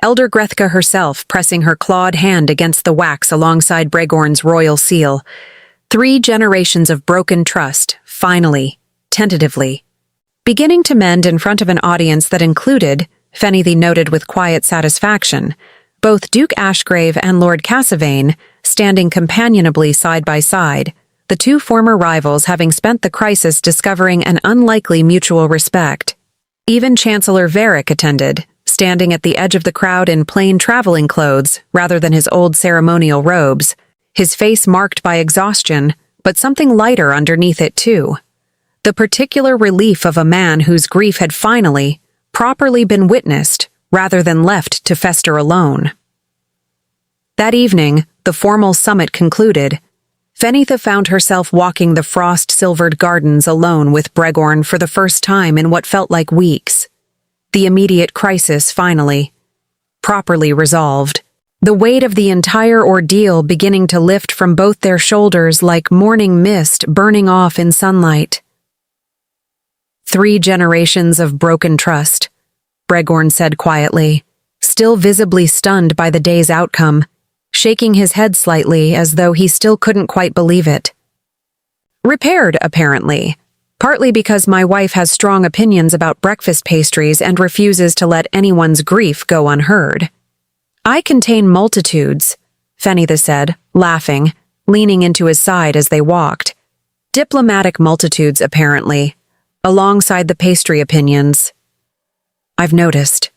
Speaker 1: Elder Grethka herself pressing her clawed hand against the wax alongside Bregorn's royal seal. 3 generations of broken trust, finally, tentatively, beginning to mend in front of an audience that included, Fenithy noted with quiet satisfaction, both Duke Ashgrave and Lord Cassavane standing companionably side by side, the 2 former rivals having spent the crisis discovering an unlikely mutual respect. Even Chancellor Varick attended, standing at the edge of the crowd in plain traveling clothes rather than his old ceremonial robes, his face marked by exhaustion, but something lighter underneath it too. The particular relief of a man whose grief had finally, properly been witnessed rather than left to fester alone. That evening, the formal summit concluded, Fenitha found herself walking the frost-silvered gardens alone with Bregorn for the first time in what felt like weeks. The immediate crisis finally, properly resolved. The weight of the entire ordeal beginning to lift from both their shoulders like morning mist burning off in sunlight. 3 generations of broken trust, Bregorn said quietly, still visibly stunned by the day's outcome, shaking his head slightly as though he still couldn't quite believe it. Repaired, apparently, partly because my wife has strong opinions about breakfast pastries and refuses to let anyone's grief go unheard. I contain multitudes, Fenitha said, laughing, leaning into his side as they walked. Diplomatic multitudes, apparently, alongside the pastry opinions. I've noticed.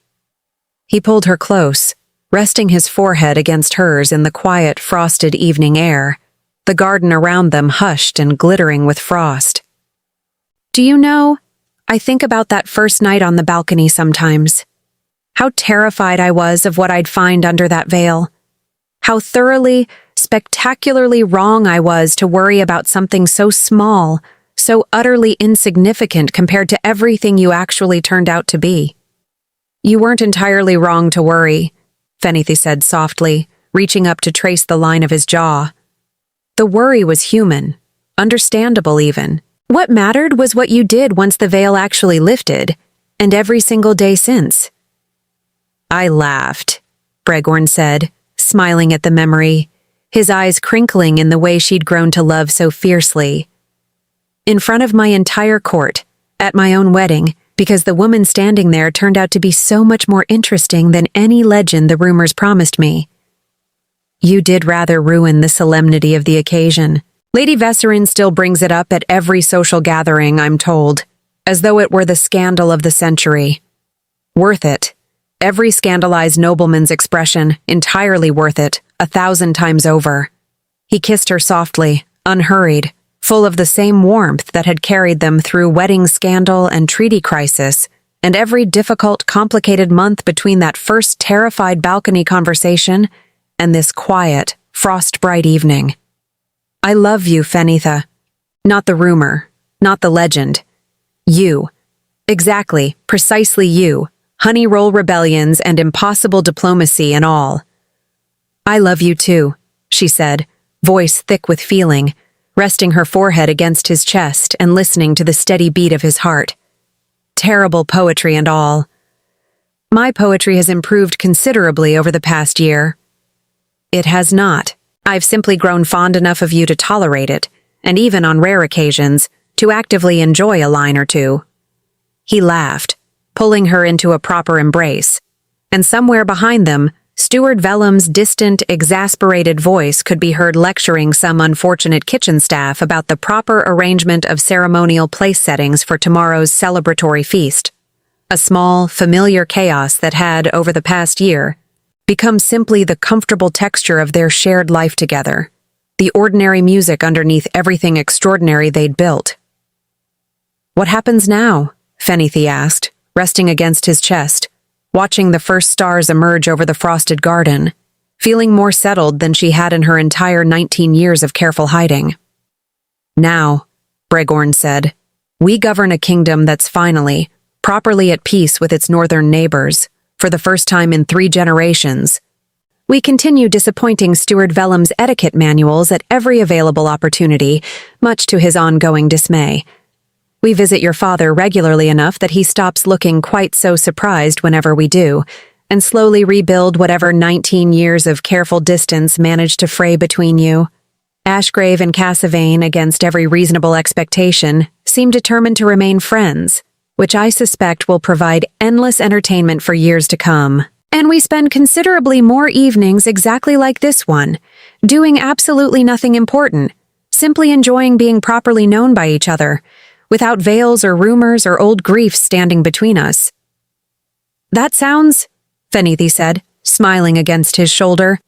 Speaker 1: He pulled her close, resting his forehead against hers in the quiet, frosted evening air, the garden around them hushed and glittering with frost. Do you know, I think about that first night on the balcony sometimes. How terrified I was of what I'd find under that veil. How thoroughly, spectacularly wrong I was to worry about something so small, so utterly insignificant compared to everything you actually turned out to be. You weren't entirely wrong to worry, Fenithy said softly, reaching up to trace the line of his jaw. The worry was human, understandable even. What mattered was what you did once the veil actually lifted, and every single day since. I laughed, Bregorn said, smiling at the memory, his eyes crinkling in the way she'd grown to love so fiercely. In front of my entire court, at my own wedding, because the woman standing there turned out to be so much more interesting than any legend the rumors promised me. You did rather ruin the solemnity of the occasion. Lady Vesserin still brings it up at every social gathering, I'm told, as though it were the scandal of the century. Worth it. Every scandalized nobleman's expression, entirely worth it, 1,000 times over. He kissed her softly, unhurried, full of the same warmth that had carried them through wedding scandal and treaty crisis, and every difficult, complicated month between that first terrified balcony conversation and this quiet, frost-bright evening. I love you, Fenitha. Not the rumor, not the legend. You. Exactly, precisely you. Honey roll rebellions and impossible diplomacy and all. I love you too, she said, voice thick with feeling, resting her forehead against his chest and listening to the steady beat of his heart. Terrible poetry and all. My poetry has improved considerably over the past year. It has not. I've simply grown fond enough of you to tolerate it, and even on rare occasions, to actively enjoy a line or two. He laughed, pulling her into a proper embrace, and somewhere behind them, Steward Vellum's distant, exasperated voice could be heard lecturing some unfortunate kitchen staff about the proper arrangement of ceremonial place settings for tomorrow's celebratory feast. A small, familiar chaos that had, over the past year, become simply the comfortable texture of their shared life together, the ordinary music underneath everything extraordinary they'd built. What happens now? Fenitha asked, resting against his chest, watching the first stars emerge over the frosted garden, feeling more settled than she had in her entire 19 years of careful hiding. Now, Bregorn said, we govern a kingdom that's finally, properly at peace with its northern neighbors, for the first time in 3 generations. We continue disappointing Steward Vellum's etiquette manuals at every available opportunity, much to his ongoing dismay. We visit your father regularly enough that he stops looking quite so surprised whenever we do, and slowly rebuild whatever 19 years of careful distance managed to fray between you. Ashgrave and Cassavane, against every reasonable expectation, seem determined to remain friends, which I suspect will provide endless entertainment for years to come. And we spend considerably more evenings exactly like this one, doing absolutely nothing important, simply enjoying being properly known by each other, without veils or rumors or old griefs standing between us. That sounds, Fenitha said, smiling against his shoulder,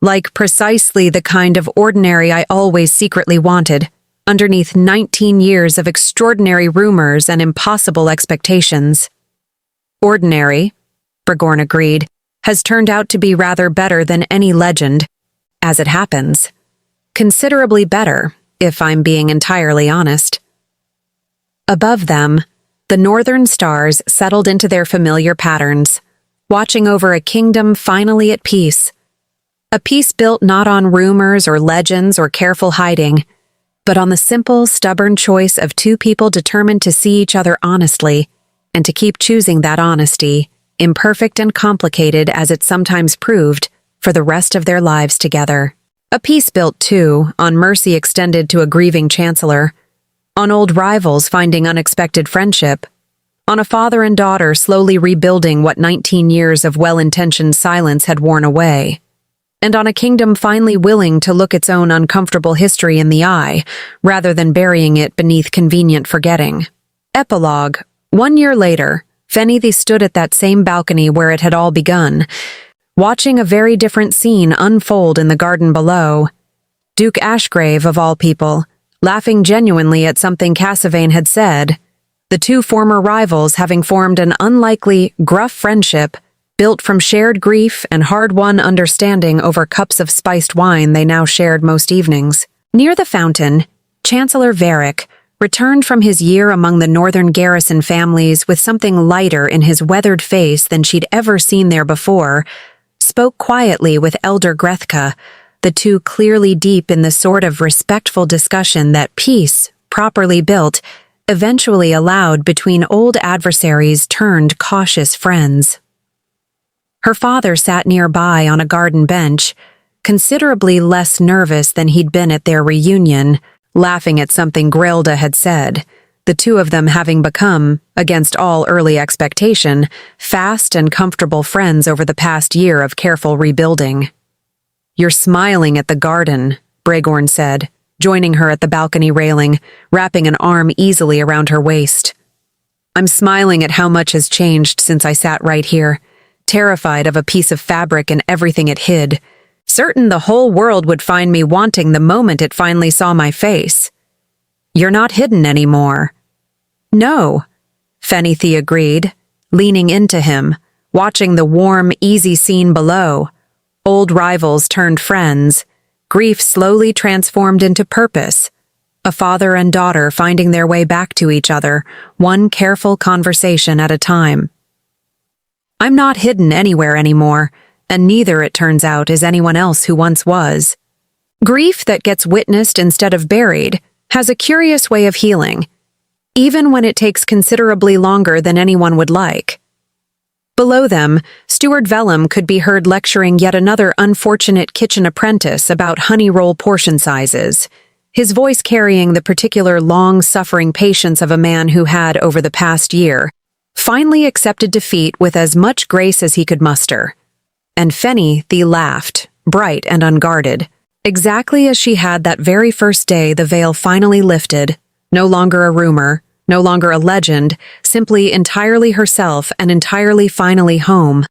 Speaker 1: like precisely the kind of ordinary I always secretly wanted, underneath 19 years of extraordinary rumors and impossible expectations. Ordinary, Bregorn agreed, has turned out to be rather better than any legend, as it happens. Considerably better, if I'm being entirely honest. Above them, the northern stars settled into their familiar patterns, watching over a kingdom finally at peace. A peace built not on rumors or legends or careful hiding, but on the simple, stubborn choice of 2 people determined to see each other honestly, and to keep choosing that honesty, imperfect and complicated as it sometimes proved, for the rest of their lives together. A peace built, too, on mercy extended to a grieving chancellor, on old rivals finding unexpected friendship, on a father and daughter slowly rebuilding what 19 years of well-intentioned silence had worn away, and on a kingdom finally willing to look its own uncomfortable history in the eye, rather than burying it beneath convenient forgetting. Epilogue. 1 year later, Fenitha stood at that same balcony where it had all begun, watching a very different scene unfold in the garden below. Duke Ashgrave, of all people, laughing genuinely at something Cassavane had said, the 2 former rivals having formed an unlikely, gruff friendship built from shared grief and hard-won understanding over cups of spiced wine they now shared most evenings. Near the fountain, Chancellor Varick returned from his year among the northern garrison families with something lighter in his weathered face than she'd ever seen there before, spoke quietly with Elder Grethka, the 2 clearly deep in the sort of respectful discussion that peace, properly built, eventually allowed between old adversaries turned cautious friends. Her father sat nearby on a garden bench, considerably less nervous than he'd been at their reunion, laughing at something Grelda had said, the 2 of them having become, against all early expectation, fast and comfortable friends over the past year of careful rebuilding. You're smiling at the garden, Bregorn said, joining her at the balcony railing, wrapping an arm easily around her waist. I'm smiling at how much has changed since I sat right here, terrified of a piece of fabric and everything it hid, certain the whole world would find me wanting the moment it finally saw my face. You're not hidden anymore. No, Fenitha agreed, leaning into him, watching the warm, easy scene below. Old rivals turned friends. Grief slowly transformed into purpose. A father and daughter finding their way back to each other, one careful conversation at a time. I'm not hidden anywhere anymore, and neither, it turns out, is anyone else who once was. Grief that gets witnessed instead of buried has a curious way of healing, even when it takes considerably longer than anyone would like. Below them, Steward Vellum could be heard lecturing yet another unfortunate kitchen apprentice about honey roll portion sizes, his voice carrying the particular long-suffering patience of a man who had, over the past year, finally accepted defeat with as much grace as he could muster. And Fenny laughed, bright and unguarded, exactly as she had that very first day the veil finally lifted, no longer a rumor, no longer a legend, simply entirely herself and entirely finally home.